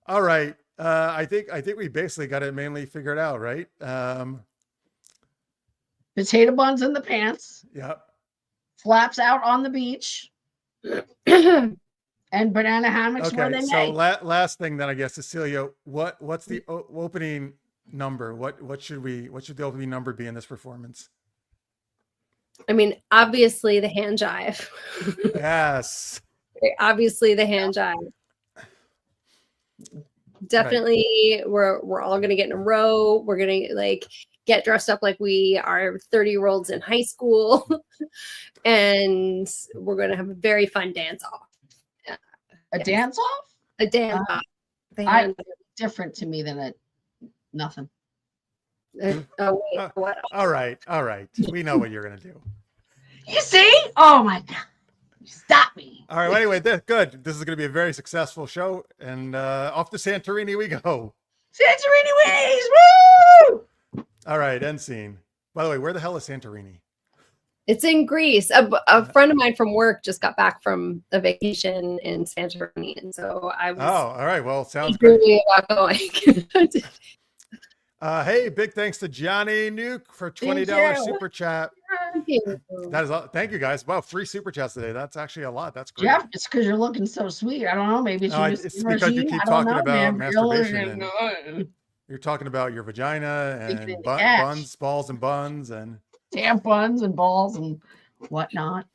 All right. I think we basically got it mainly figured out, right? Potato buns in the pants. Yep. Flaps out on the beach. And banana hammocks where Okay. they So may. last thing then, I guess, Cecilia, what's the opening number? What should the opening number be in this performance? I mean, obviously the hand jive. Yes. Obviously the hand jive. Definitely, we're all gonna get in a row. We're gonna like get dressed up like we are 30-year-olds in high school, and we're gonna have a very fun dance off. A dance off? A dance off. Different to me than nothing. Oh wait, what? All right. We know what you're gonna do. You see? Oh my God. Stop me. All right. Well, anyway, good. This is going to be a very successful show, and off to Santorini we go. Santorini ways. Woo! All right. End scene. By the way, where the hell is Santorini? It's in Greece. A friend of mine from work just got back from a vacation in Santorini, and so I was. Oh, all right. Well, sounds great. Really about going. Hey, big thanks to Johnny Nuke for $20 super chat. Thank you. That is all. Thank you guys. Wow, 3 super chats today. That's actually a lot. That's great. Jeff, it's because you're looking so sweet. I don't know. Maybe it's, it's because you keep talking about masturbation. And you're talking about your vagina and buns, balls, and buns, and damn buns and balls and whatnot.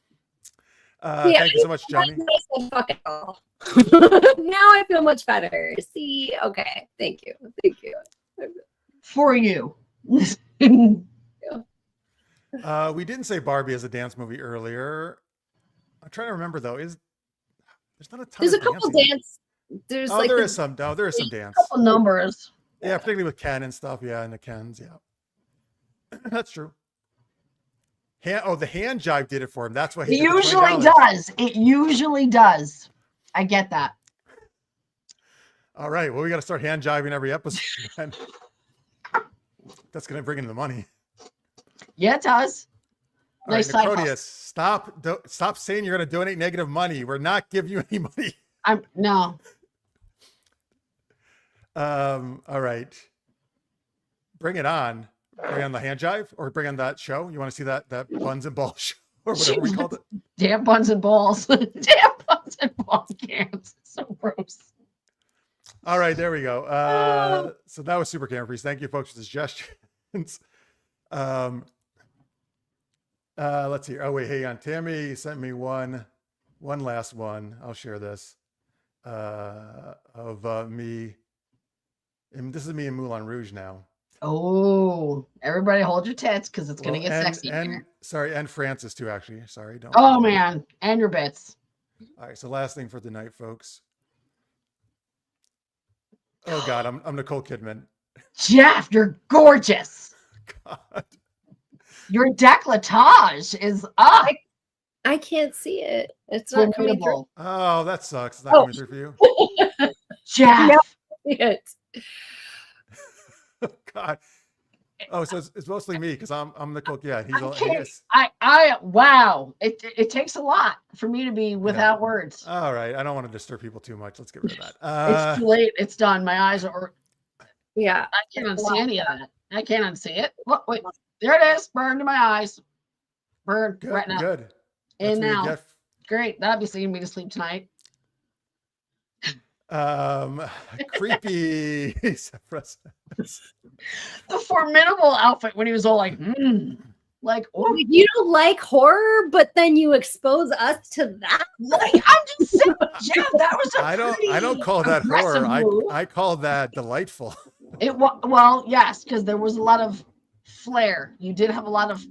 Thank you so much, Johnny. Fuck it all. Now I feel much better. See, okay. Thank you. For you. We didn't say Barbie as a dance movie earlier. I'm trying to remember though. There's not a ton. There's a couple dance. There is some. No, there is some dance. Couple numbers. Yeah, particularly with Ken and stuff. Yeah, and the Kens. Yeah, that's true. The hand jive did it for him. That's what he usually does. It usually does. I get that. All right. Well, we got to start hand jiving every episode. That's going to bring in the money. Yeah, it does. All right, Necrodius, stop saying you're going to donate negative money. We're not giving you any money. No. All right. Bring it on. Bring on the hand jive, or bring on that show. You want to see that buns and balls show, or whatever we called it? Damn buns and balls. Damn buns and balls cans. So gross. All right, there we go. So that was Super Camera Freeze. Thank you, folks, for the suggestions. Let's see. Oh wait, hang on. Tammy sent me one last one. I'll share this of me. And this is me in Moulin Rouge now. Oh, everybody hold your tits because it's gonna get sexy. And Francis too, actually. Sorry, don't. Oh man, and your bits. All right, so last thing for tonight, folks. Oh God, I'm Nicole Kidman. Jeff, you're gorgeous. God. Your décolletage is up. I can't see it. It's not coming through. Oh, that sucks. It's not coming through for you. Jeff. Yep. Oh, God. Oh, so it's mostly me because I'm Nicole. Yeah, Wow. It takes a lot for me to be without words. All right. I don't want to disturb people too much. Let's get rid of that. It's too late. It's done. My eyes are. Yeah. I can't unsee any of that. I can't unsee it. Look, wait. There it is. Burned to my eyes. Burned right now. Good. And now. Great. That'll be seeing me to sleep tonight. Creepy. The formidable outfit when he was all like, like, oh, you don't like horror, but then you expose us to that. Like, I'm just saying, Jeff, that was I don't call that horror. I call that delightful. Well, yes, because there was a lot of flair. You did have a lot of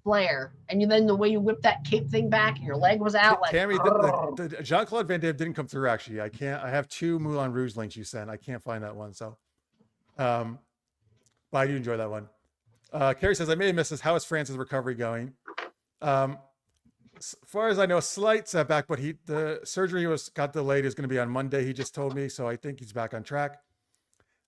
flair, and then the way you whipped that cape thing back, your leg was out. Like, Tammy, the Jean-Claude Van Damme didn't come through. Actually, I have 2 Moulin Rouge links you sent. I can't find that one. So, but I do enjoy that one. Carrie says, I may have missed this. How is France's recovery going? As far as I know, a slight setback, but the surgery got delayed. Is going to be on Monday. He just told me, so I think he's back on track.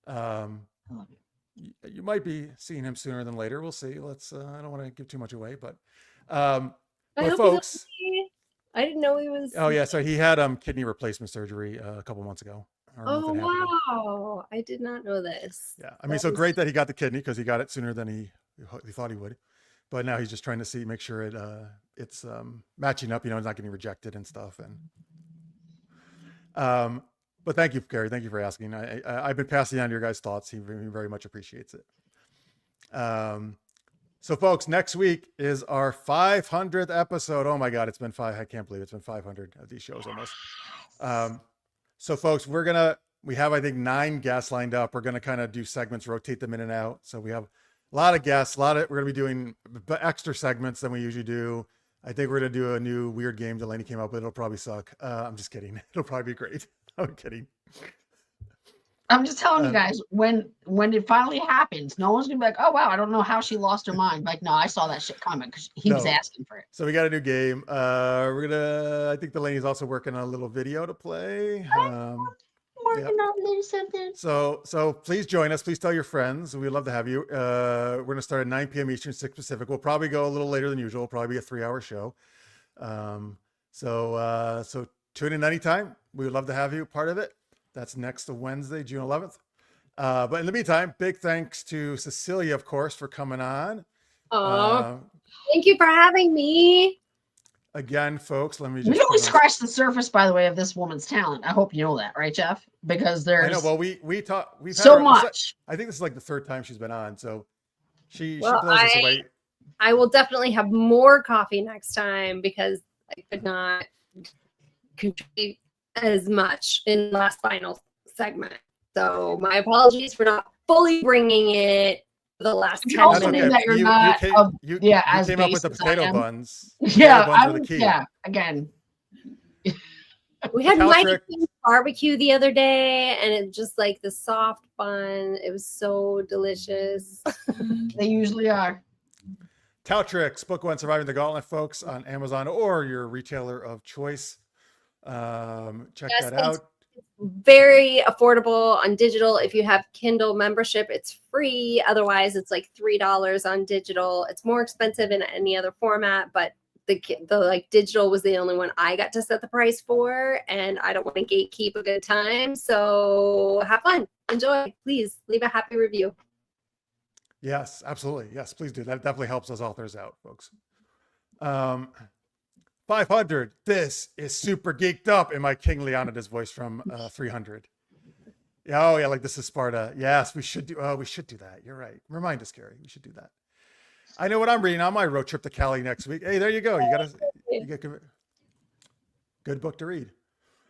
You might be seeing him sooner than later. We'll see. Let's. I don't want to give too much away, but folks, I didn't know he was. Oh yeah, so he had kidney replacement surgery a couple months ago. Oh wow, I did not know this. Yeah, I mean, so great that he got the kidney because he got it sooner than he thought he would. But now he's just trying to make sure it's matching up. It's not getting rejected and stuff. And but thank you, Gary. Thank you for asking. I've been passing on your guys' thoughts. He very much appreciates it. So folks, next week is our 500th episode. Oh my God, it's been I can't believe it's been 500 of these shows almost. So folks, we have, I think, 9 guests lined up. We're going to kind of do segments, rotate them in and out. So we have a lot of guests, we're going to be doing extra segments than we usually do. I think we're going to do a new weird game Delaney came up with. It'll probably suck. I'm just kidding. It'll probably be great. I'm kidding. I'm just telling you guys, when it finally happens, no one's gonna be like, "Oh wow, I don't know how she lost her mind." Like, no, I saw that shit coming because he was asking for it. So we got a new game. I think Delaney's also working on a little video to play. Working on a little something. So please join us. Please tell your friends. We'd love to have you. We're gonna start at 9 p.m. Eastern, 6 Pacific. We'll probably go a little later than usual. It'll probably be a 3-hour show. So tune in anytime. We would love to have you part of it. That's next Wednesday, June 11th. But in the meantime, big thanks to Cecilia, of course, for coming on. Thank you for having me. Again, folks, let me just... We only scratched the surface, by the way, of this woman's talent. I hope you know that, right, Jeff? Because there's... I know, well, we've so much. I think this is like the 3rd time she's been on, so she Well, blows us away. I will definitely have more coffee next time because I could not contribute as much in the last final segment. So my apologies for not fully bringing it the last 10 minutes. That you're you came up with the potato buns. Yeah, again. We had Mike King's barbecue the other day, and it just like the soft bun. It was so delicious. They usually are. Taltrix, Book 1, Surviving the Gauntlet, folks, on Amazon or your retailer of choice. Check that out. It's very affordable on digital. If you have Kindle membership, it's free. Otherwise, it's like $3 on digital. It's more expensive in any other format, but the like digital was the only one I got to set the price for, and I don't want to gatekeep a good time. So have fun, enjoy. Please leave a happy review. Yes, absolutely. Yes, please do. That definitely helps us authors out, folks. 500. This is super geeked up in my King Leonidas voice from 300. Yeah, oh yeah, like this is Sparta. Yes, we should do that. You're right. Remind us, Carrie. We should do that. I know what I'm reading on my road trip to Cali next week. Hey, there you go. You get good book to read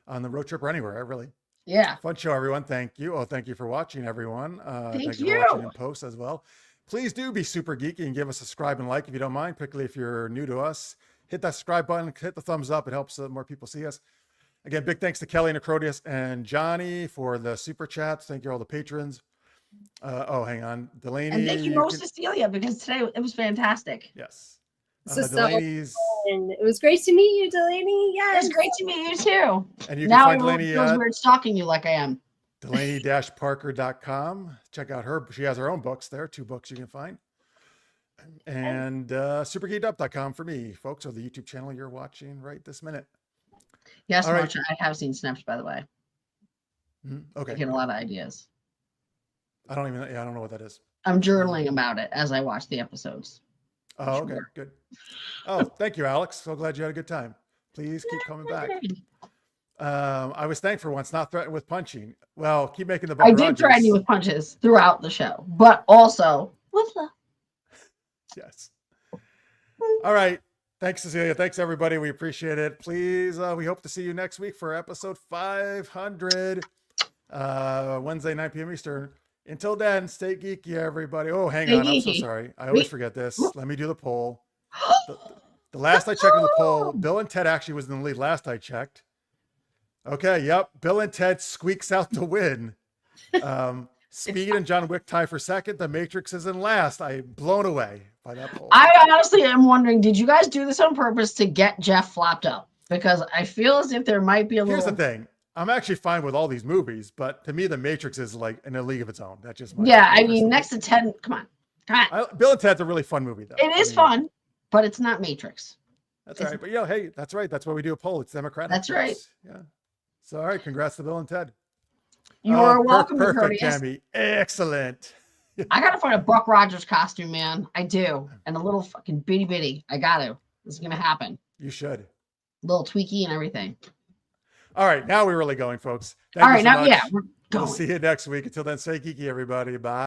on the road trip or anywhere, really. Yeah. Fun show, everyone. Thank you. Oh, thank you for watching, everyone. Thank you for watching in post as well. Please do be super geeky and give us a subscribe and like if you don't mind, particularly if you're new to us. Hit that subscribe button, hit the thumbs up. It helps more people see us. Again, big thanks to Kelly and Acrodius and Johnny for the super chats. Thank you all the patrons. Hang on. Delaney. And thank you most Cecilia, because today it was fantastic. Yes. Delaney's. It was great to meet you, Delaney. Yes. It was great to meet you too. And you now can find Delaney feels weird stalking you like I am. Delaney-Parker.com. Check out her. She has her own books there. 2 books you can find. And super-geekedup.com for me, folks, or the YouTube channel you're watching right this minute. Yes, Marcia, I have seen snaps, by the way. Okay. I get a lot of ideas. I don't know what that is. I'm journaling about it as I watch the episodes. Oh, okay, good. Oh, thank you, Alex. So glad you had a good time. Please keep coming back. I was thanked for once, not threatened with punching. Well, keep making the. I did threaten you with punches throughout the show, but also with love. Yes. All right. Thanks, Cecilia. Thanks, everybody. We appreciate it. Please, we hope to see you next week for episode 500, Wednesday, 9 p.m. Eastern. Until then, stay geeky, everybody. Oh, hang on. I'm so sorry. I always forget this. Let me do the poll. The last I checked on the poll, Bill and Ted actually was in the lead last I checked. Okay, yep. Bill and Ted squeaks out the win. Speed and John Wick tie for second. The Matrix is in last. I'm blown away by that poll. I honestly am wondering, did you guys do this on purpose to get Jeff flopped up? Because I feel as if there might be a Here's little. the thing. I'm actually fine with all these movies, but to me, The Matrix is like in a league of its own. That's just my Yeah, I mean, personal- next to Ted, come on. Bill and Ted's a really fun movie, though. It is fun, but it's not Matrix. That's all right. But yeah, hey, that's right. That's why we do a poll. It's democratic. That's right. Yeah. So, all right. Congrats to Bill and Ted. You are welcome, Perfect, Curtis. Tammy. Excellent. I gotta find a Buck Rogers costume, man. I do, and a little fucking bitty bitty. I got to. This is gonna happen. You should. Little tweaky and everything. All right. Now we're really going, folks. Thank All you right, so now much. yeah, we're We'll going. see you next week. Until then, stay geeky, everybody. Bye.